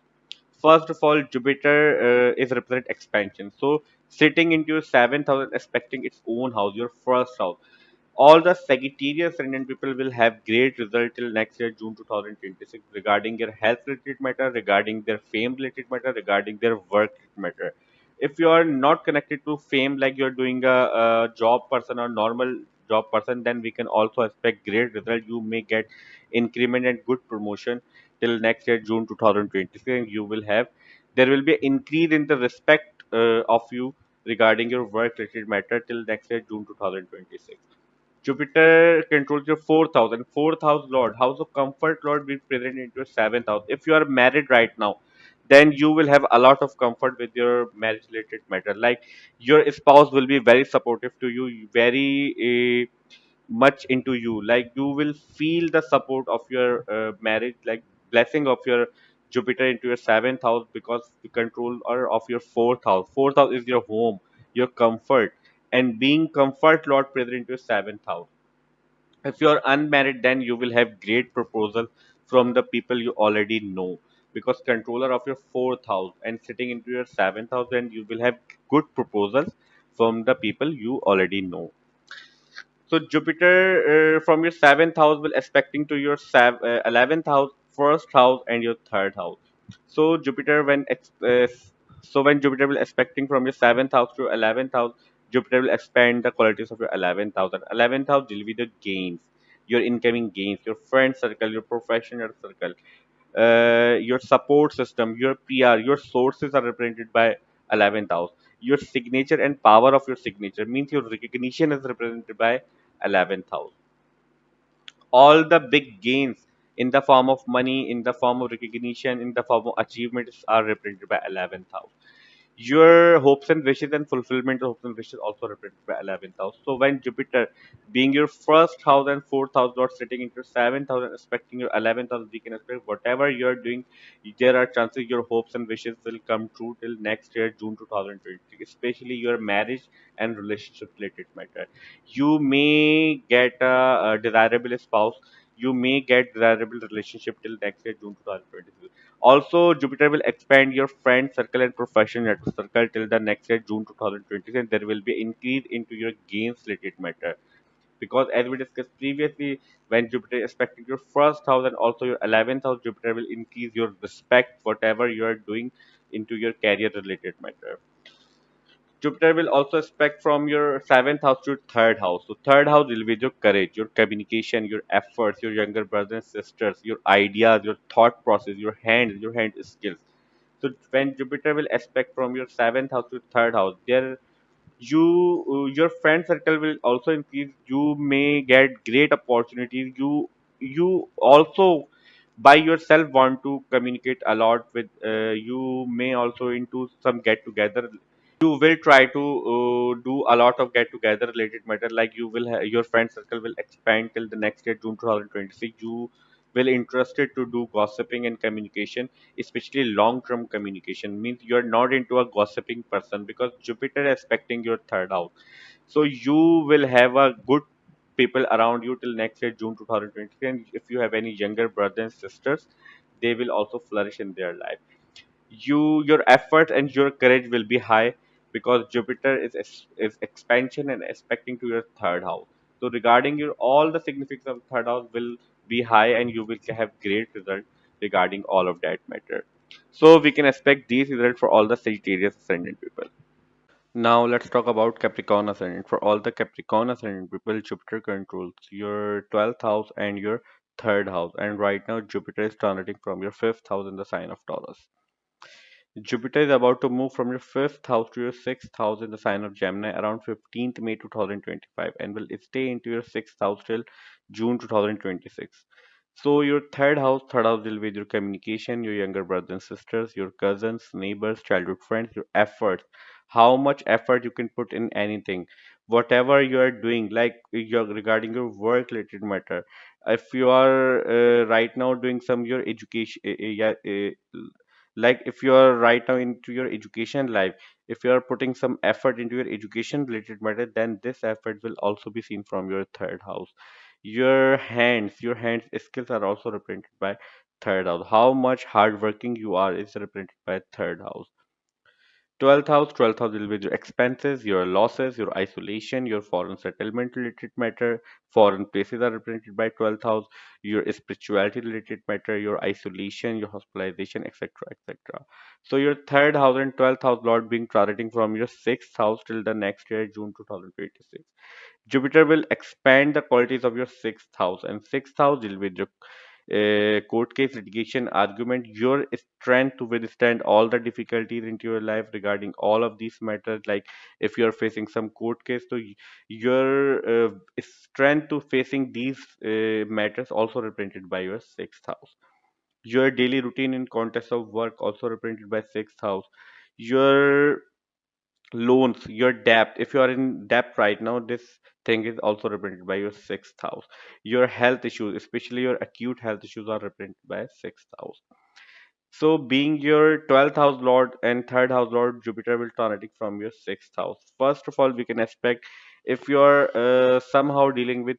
First of all, Jupiter is represent expansion. So sitting into your seventh house and expecting its own house, your first house. All the Sagittarius ascendant people will have great result till next year, June 2026, regarding their health related matter, regarding their fame related matter, regarding their work related matter. If you are not connected to fame, like you're doing a job person or normal job person, then we can also expect great result. You may get increment and good promotion till next year June 2026, and you will have, there will be an increase in the respect of you regarding your work related matter till next year June 2026. Jupiter controls your fourth house lord. House of comfort lord will present into your seventh house. If you are married right now, then you will have a lot of comfort with your marriage related matter. Like your spouse will be very supportive to you, very much into you. Like you will feel the support of your marriage, like blessing of your Jupiter into your seventh house, because the control are of your fourth house. Fourth house is your home, your comfort, and being comfort lord present into your seventh house. If you're unmarried, then you will have great proposal from the people you already know, because controller of your fourth house and sitting into your seventh house, then you will have good proposals from the people you already know. So Jupiter from your seventh house will aspecting to your 11th house, first house, and your third house. So Jupiter when Jupiter will aspecting from your seventh house to 11th house, Jupiter will expand the qualities of your 11th house. And 11th house will be the gains, your incoming gains, your friend circle, your professional circle, your support system, your PR, your sources are represented by 11th house. Your signature and power of your signature means your recognition is represented by 11th house. All the big gains in the form of money, in the form of recognition, in the form of achievements are represented by 11th house. Your hopes and wishes and fulfillment of hopes and wishes also represented by 11th house. So when Jupiter being your first house and fourth house not sitting into your seventh house and expecting your 11th house, we can expect whatever you're doing, there are chances your hopes and wishes will come true till next year June 2023, especially your marriage and relationship related matter. You may get a desirable spouse, you may get desirable relationship till next year June 2023. Also, Jupiter will expand your friend circle and professional network circle till the next year, June 2020, and there will be increase into your gains related matter. Because as we discussed previously, when Jupiter is aspecting your first house and also your 11th house, Jupiter will increase your respect, whatever you are doing into your career related matter. Jupiter will also aspect from your seventh house to third house. So third house will be your courage, your communication, your efforts, your younger brothers and sisters, your ideas, your thought process, your hand skills. So when Jupiter will aspect from your seventh house to third house, there your friend circle will also increase. You may get great opportunities. You also by yourself want to communicate a lot with. You may also into some get together. You will try to do a lot of get together related matter, like your friend circle will expand till the next year June 2026. You will interested to do gossiping and communication, especially long term communication. Means you're not into a gossiping person, because Jupiter is aspecting your third house. So you will have a good people around you till next year June 2023. And if you have any younger brothers and sisters, they will also flourish in their life. Your effort and your courage will be high, because Jupiter is expansion and aspecting to your third house. So regarding your all the significance of third house will be high, and you will have great result regarding all of that matter. So we can expect these results for all the Sagittarius ascendant people. Now let's talk about Capricorn ascendant. For all the Capricorn ascendant people, Jupiter controls your 12th house and your third house. And right now Jupiter is transiting from your fifth house in the sign of Taurus. Jupiter is about to move from your fifth house to your sixth house in the sign of Gemini around 15th May 2025, and will stay into your sixth house till June 2026. So your third house will be your communication, your younger brothers and sisters, your cousins, neighbors, childhood friends, your efforts. How much effort you can put in anything, whatever you are doing, like regarding your work related matter. If you are right now doing some your education, yeah, like if you are right now into your education life, if you are putting some effort into your education related matter, then this effort will also be seen from your third house. Your hands skills are also represented by third house. How much hardworking you are is represented by third house. Twelfth house deal with your expenses, your losses, your isolation, your foreign settlement related matter. Foreign places are represented by 12th house, your spirituality related matter, your isolation, your hospitalization, etc. etc. So your third house and 12th house lord being transiting from your sixth house till the next year, June 2026. Jupiter will expand the qualities of your sixth house, and sixth house deal with your court case, litigation, argument, your strength to withstand all the difficulties into your life regarding all of these matters. Like if you are facing some court case, so your strength to facing these matters also represented by your sixth house. Your daily routine in context of work also represented by sixth house. Your loans, your debt, if you are in debt right now, this thing is also represented by your sixth house. Your health issues, especially your acute health issues, are represented by sixth house. So, being your 12th house lord and third house lord, Jupiter will transiting from your sixth house. First of all, we can expect if you're somehow dealing with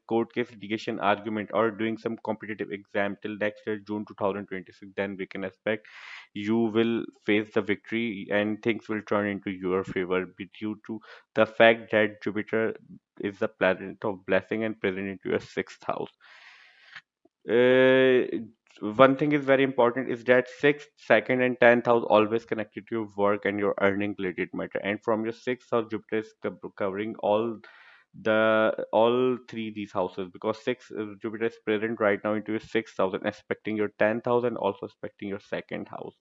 court case litigation argument or doing some competitive exam till next year, June 2026, then we can expect you will face the victory and things will turn into your favor due to the fact that Jupiter is the planet of blessing and present into your sixth house. uh, One thing is very important is that sixth, second, and 10th house always connected to your work and your earning related matter. And from your sixth house, Jupiter is covering all three these houses because six Jupiter is present right now into your sixth house and expecting your 10th house and also expecting your second house.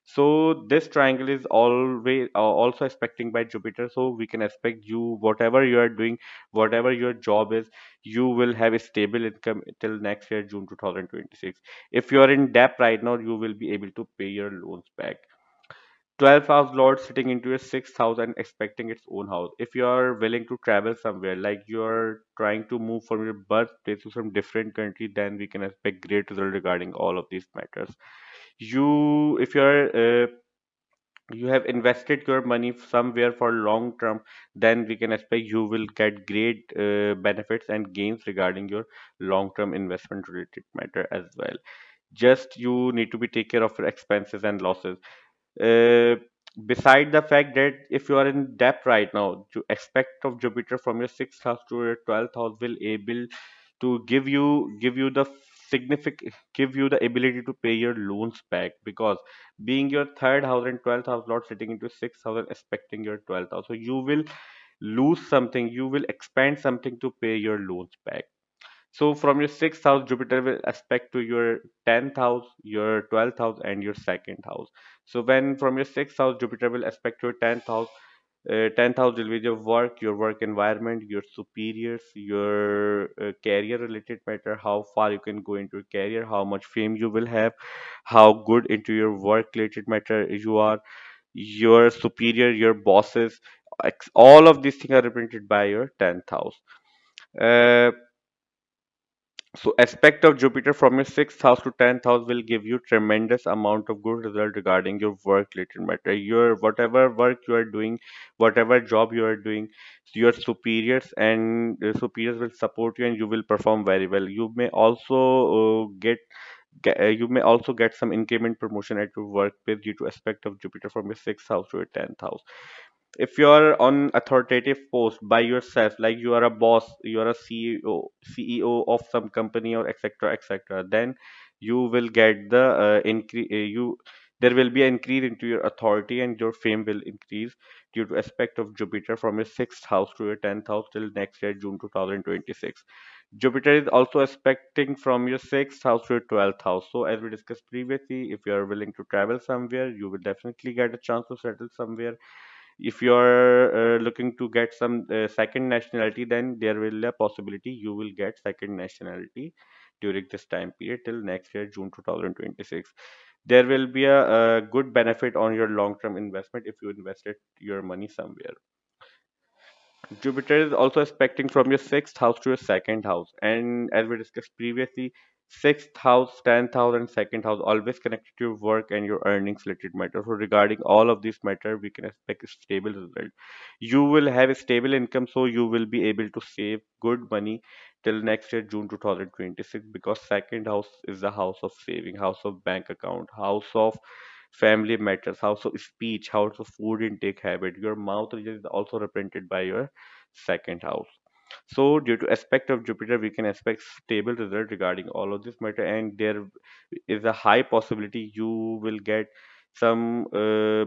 So this triangle is always also expecting by Jupiter. So we can expect you whatever you are doing, whatever your job is, you will have a stable income till next year, June 2026. If you are in debt right now, you will be able to pay your loans back. 12th house lord sitting into your sixth house and expecting its own house. If you are willing to travel somewhere, like you are trying to move from your birthplace to some different country, then we can expect great result regarding all of these matters. If you are you have invested your money somewhere for long term, then we can expect you will get great benefits and gains regarding your long term investment related matter as well. Just you need to be take care of your expenses and losses. uh, Beside the fact that if you are in debt right now, to expect of Jupiter from your sixth house to your 12th house will able to give you the significant give you the ability to pay your loans back, because being your third house and 12th house lord sitting into sixth house and expecting your 12th house, so you will lose something, you will expand something to pay your loans back. So from your sixth house, Jupiter will aspect to your 10th house, your 12th house, and your second house. So when from your sixth house, Jupiter will aspect your 10th house. 10th house will be your work environment, your superiors, your career related matter, how far you can go into your career, how much fame you will have, how good into your work related matter you are, your superior, your bosses, all of these things are represented by your 10th house. Uh, so aspect of Jupiter from your sixth house to 10th house will give you tremendous amount of good result regarding your work related matter. Your whatever work you are doing, whatever job you are doing, your superiors and superiors will support you and you will perform very well. You may also you may also get some increment promotion at your workplace due to aspect of Jupiter from your sixth house to your 10th house. If you're on authoritative post by yourself, like you are a boss, you are a ceo of some company or etc etc, then you will get the increase you there will be an increase into your authority and your fame will increase due to aspect of Jupiter from your sixth house to your 10th house till next year, June 2026. Jupiter is also aspecting from your sixth house to your 12th house. So as we discussed previously, if you are willing to travel somewhere, you will definitely get a chance to settle somewhere. If you're looking to get some second nationality, then there will be a possibility you will get second nationality during this time period till next year, June 2026. There will be a good benefit on your long term investment if you invested your money somewhere. Jupiter is also aspecting from your sixth house to your second house. And as we discussed previously, sixth house, 10th house, and second house always connected to your work and your earnings related matter. So regarding all of these matter, we can expect a stable result. You will have a stable income, so you will be able to save good money till next year, June 2026, because second house is the house of saving, house of bank account, house of family matters, house of speech, house of food intake habit. Your mouth region is also represented by your second house. So, due to aspect of Jupiter, we can expect stable result regarding all of this matter, and there is a high possibility you will get some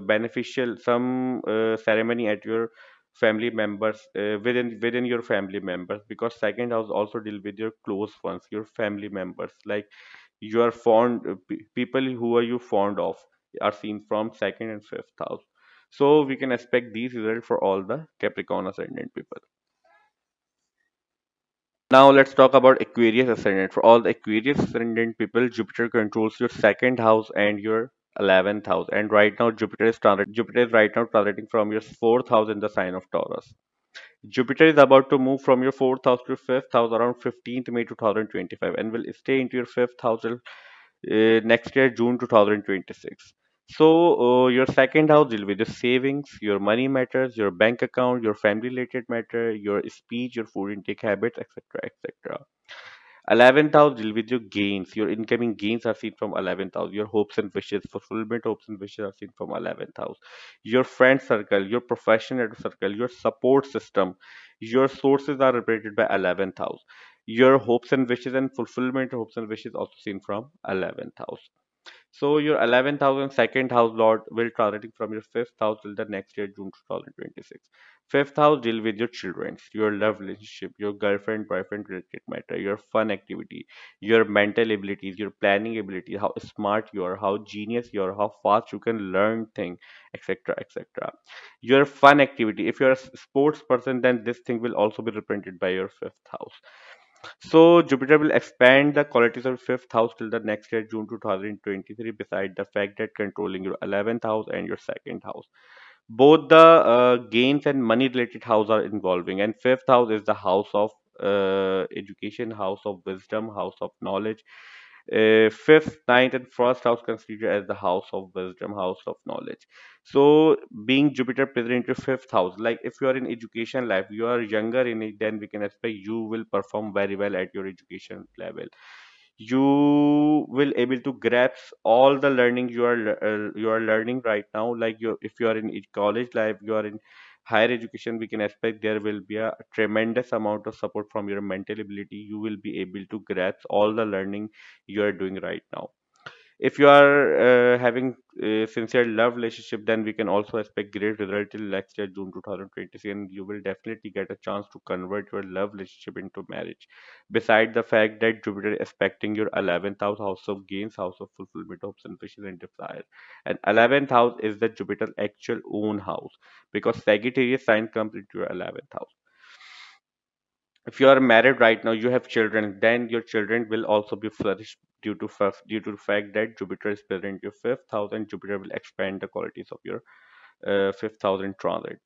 beneficial, some ceremony at your family members, within your family members, because second house also deal with your close ones, your family members, like you are fond people who are you fond of are seen from second and fifth house. So we can expect these results for all the Capricorn ascendant people. Now let's talk about Aquarius ascendant. For all the Aquarius ascendant people, Jupiter controls your second house and your 11th house. And right now, Jupiter is right now transiting from your fourth house in the sign of Taurus. Jupiter is about to move from your fourth house to fifth house around 15th May 2025 and will stay into your fifth house till next year, June 2026. So, your second house deal with your savings, your money matters, your bank account, your family related matter, your speech, your food intake habits, etc. etc. 11th house deal with your gains. Your incoming gains are seen from 11th house. Your hopes and wishes, fulfillment hopes and wishes are seen from 11th house. Your friend circle, your professional circle, your support system, your sources are represented by 11th house. Your hopes and wishes and fulfillment hopes and wishes also seen from 11th house. So your 11th house and second house lord will transiting from your fifth house till the next year, June 2026. Fifth house deal with your children, your love relationship, your girlfriend, boyfriend related matter, your fun activity, your mental abilities, your planning ability, how smart you are, how genius you are, how fast you can learn things, etc. etc. Your fun activity. If you're a sports person, then this thing will also be represented by your fifth house. So Jupiter will expand the qualities of fifth house till the next year, June 2023, beside the fact that controlling your 11th house and your second house. Both the gains and money related house are involving, and fifth house is the house of education, house of wisdom, house of knowledge. Fifth, ninth, and first house considered as the house of wisdom, house of knowledge. So, being Jupiter present in your fifth house, like if you are in education life, you are younger in it, then we can expect you will perform very well at your education level. You will able to grasp all the learning you are learning right now. Like you, if you are in college life, you are in higher education, we can expect there will be a tremendous amount of support from your mental ability. You will be able to grasp all the learning you are doing right now. If you are having a sincere love relationship, then we can also expect great result till next year, June 2020, and you will definitely get a chance to convert your love relationship into marriage. Beside the fact that Jupiter is aspecting your 11th house, house of gains, house of fulfillment, hopes and wishes and desires. And 11th house is the Jupiter actual own house, because Sagittarius sign comes into your 11th house. If you are married right now, you have children, then your children will also be flourished due to the fact that Jupiter is present in your fifth house, and Jupiter will expand the qualities of your fifth house in transit.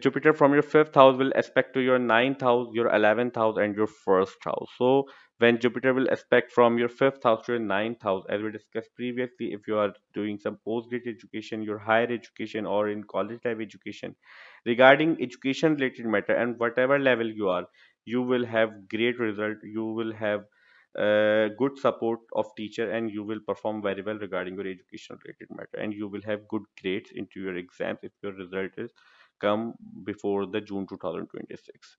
Jupiter from your fifth house will aspect to your ninth house, your 11th house, and your first house. So, when Jupiter will aspect from your fifth house to your ninth house, as we discussed previously, if you are doing some postgraduate education, your higher education, or in college type education, regarding education related matter and whatever level you are, you will have great result. You will have good support of teacher, and you will perform very well regarding your education related matter, and you will have good grades into your exams if your result is come before the June 2026.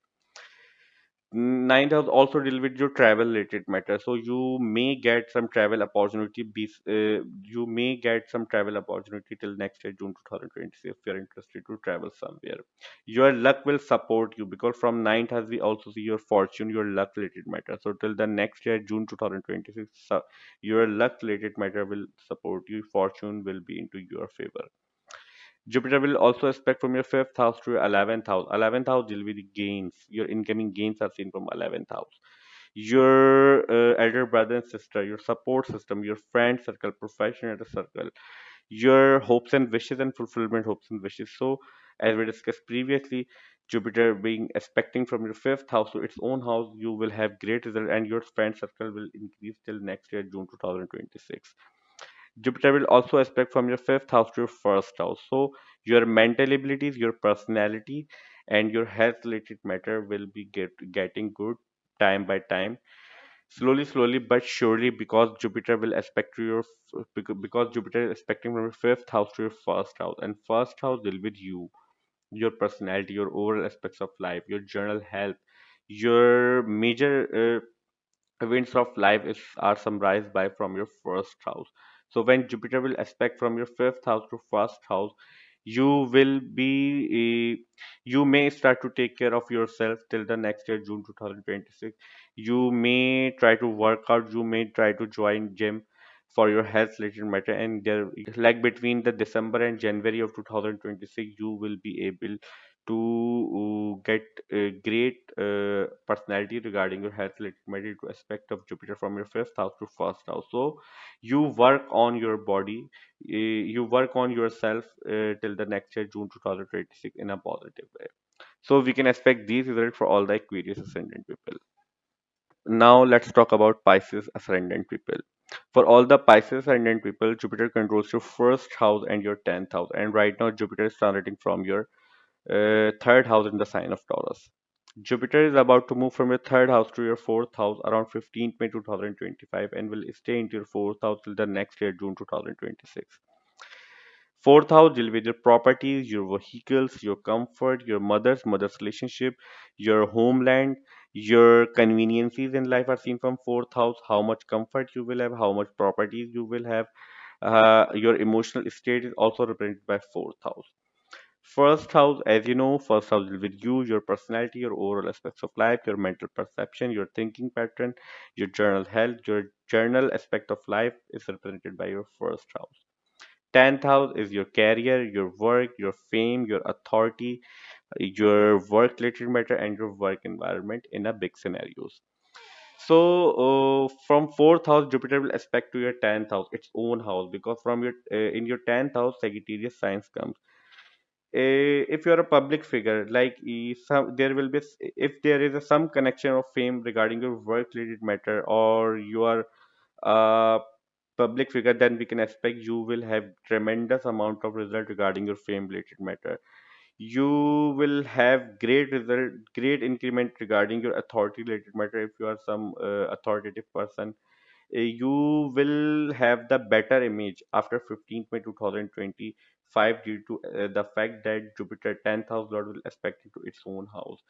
Ninth house also deal with your travel related matter, so you may get some travel opportunity. You may get some travel opportunity till next year, June 2026, if you're interested to travel somewhere. Your luck will support you, because from ninth house we also see your fortune, your luck related matter. So till the next year, June 2026, your luck related matter will support you. Fortune will be into your favor. Jupiter will also aspect from your fifth house to your 11th house. 11th house deal with the gains. Your incoming gains are seen from 11th house. Your elder brother and sister, your support system, your friend circle, professional circle, your hopes and wishes and fulfillment hopes and wishes. So, as we discussed previously, Jupiter being aspecting from your fifth house to its own house, you will have great result, and your friend circle will increase till next year, June 2026. Jupiter will also aspect from your fifth house to your first house. So your mental abilities, your personality, and your health related matter will be getting good time by time. Slowly but surely, because Jupiter will aspect to your because Jupiter is aspecting from your fifth house to your first house, and first house deal with you, your personality, your overall aspects of life, your general health, your major events of life are summarized by from your first house. So when Jupiter will aspect from your fifth house to first house, you will be you may start to take care of yourself till the next year, June 2026. You may try to work out, you may try to join gym for your health related matter, and there, like between the December and January of 2026, you will be able to get a great personality regarding your health related matter to aspect of Jupiter from your fifth house to first house. So you work on your body, you work on yourself till the next year, June 2026, in a positive way. So we can expect these results for all the Aquarius ascendant people. Now let's talk about Pisces ascendant people. For all the Pisces ascendant people, Jupiter controls your first house and your 10th house. And right now, Jupiter is transiting from your third house in the sign of Taurus. Jupiter is about to move from your third house to your fourth house around 15th May 2025 and will stay into your fourth house till the next year, June 2026. Fourth house deal with your properties, your vehicles, your comfort, your mother's relationship, your homeland, your conveniences in life are seen from fourth house. How much comfort you will have, how much properties you will have. Your emotional state is also represented by fourth house. First house, as you know, first house will with you, your personality, your overall aspects of life, your mental perception, your thinking pattern, your journal health, your journal aspect of life is represented by your first house. 10th house is your career, your work, your fame, your authority, your work related matter, and your work environment in a big scenarios. So, from fourth house, Jupiter will aspect to your 10th house, its own house, because from your in your 10th house, Sagittarius signs comes. If you're a public figure, like there will be if there is some connection of fame regarding your work related matter, or you are a public figure, then we can expect you will have tremendous amount of result regarding your fame related matter. You will have great result, great increment regarding your authority related matter. If you are some authoritative person, you will have the better image after 15th May 2025 due to the fact that Jupiter 10th house lord will aspect into its own house.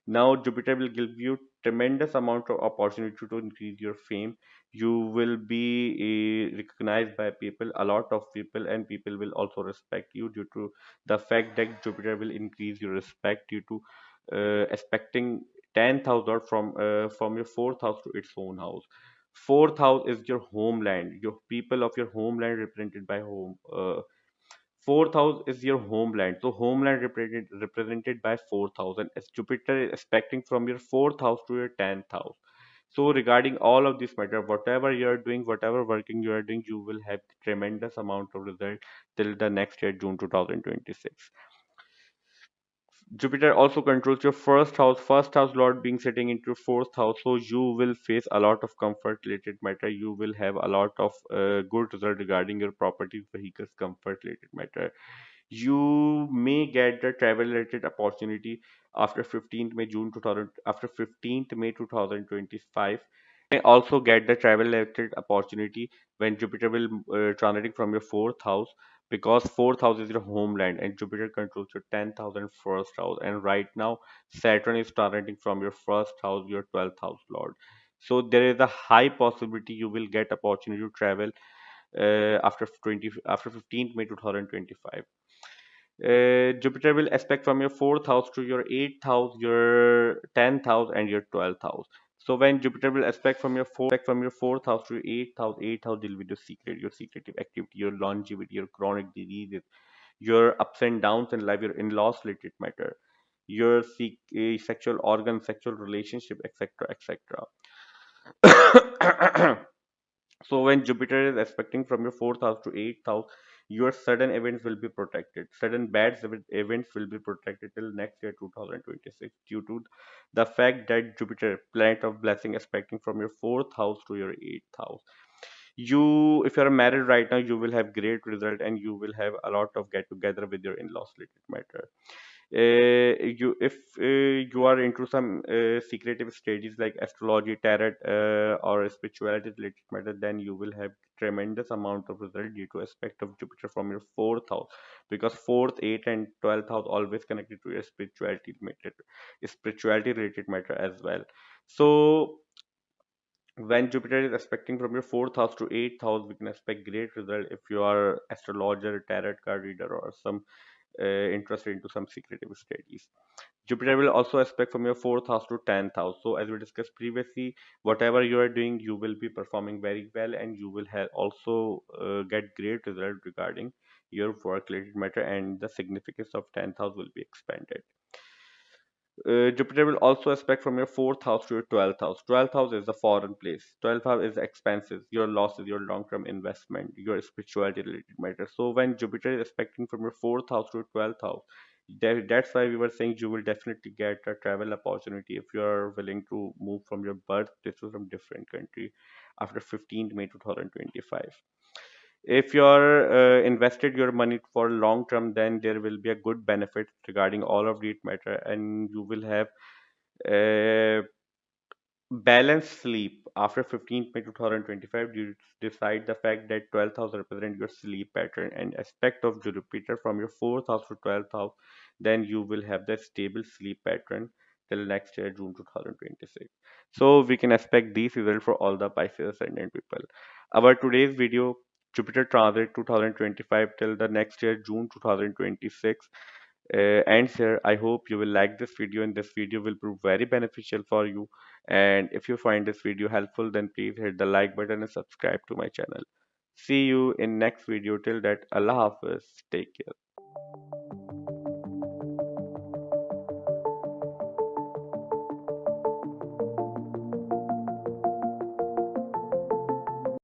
Now Jupiter will give you tremendous amount of opportunity to increase your fame. You will be recognized by people, a lot of people, and people will also respect you due to the fact that Jupiter will increase your respect due to expecting 10th house lord from your fourth house to its own house. Fourth house is your homeland, your people of your homeland represented by home. Fourth house is your homeland. So homeland represented by fourth house, and as Jupiter is expecting from your fourth house to your 10th house. So regarding all of this matter, whatever you are doing, whatever working you are doing, you will have tremendous amount of result till the next year, June 2026. Jupiter also controls your first house lord being sitting into your fourth house, so you will face a lot of comfort related matter. You will have a lot of good result regarding your properties, vehicles, comfort related matter. You may get the travel related opportunity after 15th May June 2000 after 15th May 2025. May also get the travel related opportunity when Jupiter will transiting from your fourth house, because fourth house is your homeland and Jupiter controls your 10th house and first house. And right now, Saturn is transiting from your first house, your 12th house lord. So there is a high possibility you will get opportunity to travel after 15th May 2025. Jupiter will aspect from your fourth house to your eighth house, your 10th house, and your 12th house. So when Jupiter will aspect from your fourth house to your eighth house deal with your secret, your secretive activity, your longevity, your chronic diseases, your ups and downs in life, your in-laws related matter, your sexual organ, sexual relationship, etc., etc. So when Jupiter is aspecting from your fourth house to eighth house, your sudden events will be protected. Sudden bad events will be protected till next year 2026 due to the fact that Jupiter, planet of blessing, aspecting from your fourth house to your eighth house. You, if you're married right now, you will have great result and you will have a lot of get together with your in-laws related matter. You if you are into some secretive studies like astrology, tarot, or spirituality related matter, then you will have tremendous amount of result due to aspect of Jupiter from your fourth house, because fourth, eighth, and 12th house always connected to your spirituality related matter as well. So when Jupiter is aspecting from your fourth house to eighth house, we can expect great result if you are astrologer, tarot card reader, or some interested into some secretive studies. Jupiter will also aspect from your fourth house to 10th house. So, as we discussed previously, whatever you are doing, you will be performing very well, and you will have also get great result regarding your work related matter, and the significance of 10th house will be expanded. Jupiter will also aspect from your fourth house to your 12th house. 12th house is the foreign place. 12th house is expenses, your losses, your long-term investment, your spirituality related matters. So when Jupiter is aspecting from your fourth house to your 12th house, that's why we were saying you will definitely get a travel opportunity if you are willing to move from your birthplace to some different country after 15th May 2025. If you're invested your money for long term, then there will be a good benefit regarding all of these matter, and you will have uh, balanced sleep after 15th May 2025. You decide the fact that 12th house represent your sleep pattern and aspect of Jupiter from your 4th house to 12th house, then you will have that stable sleep pattern till next year June 2026. So we can expect these results for all the Pisces ascendant people. Our today's video, Jupiter transit 2025 till the next year June 2026, ends here. I hope you will like this video, and this video will prove very beneficial for you. And if you find this video helpful, then please hit the like button and subscribe to my channel. See you in next video. Till that, Allah Hafiz. Take care.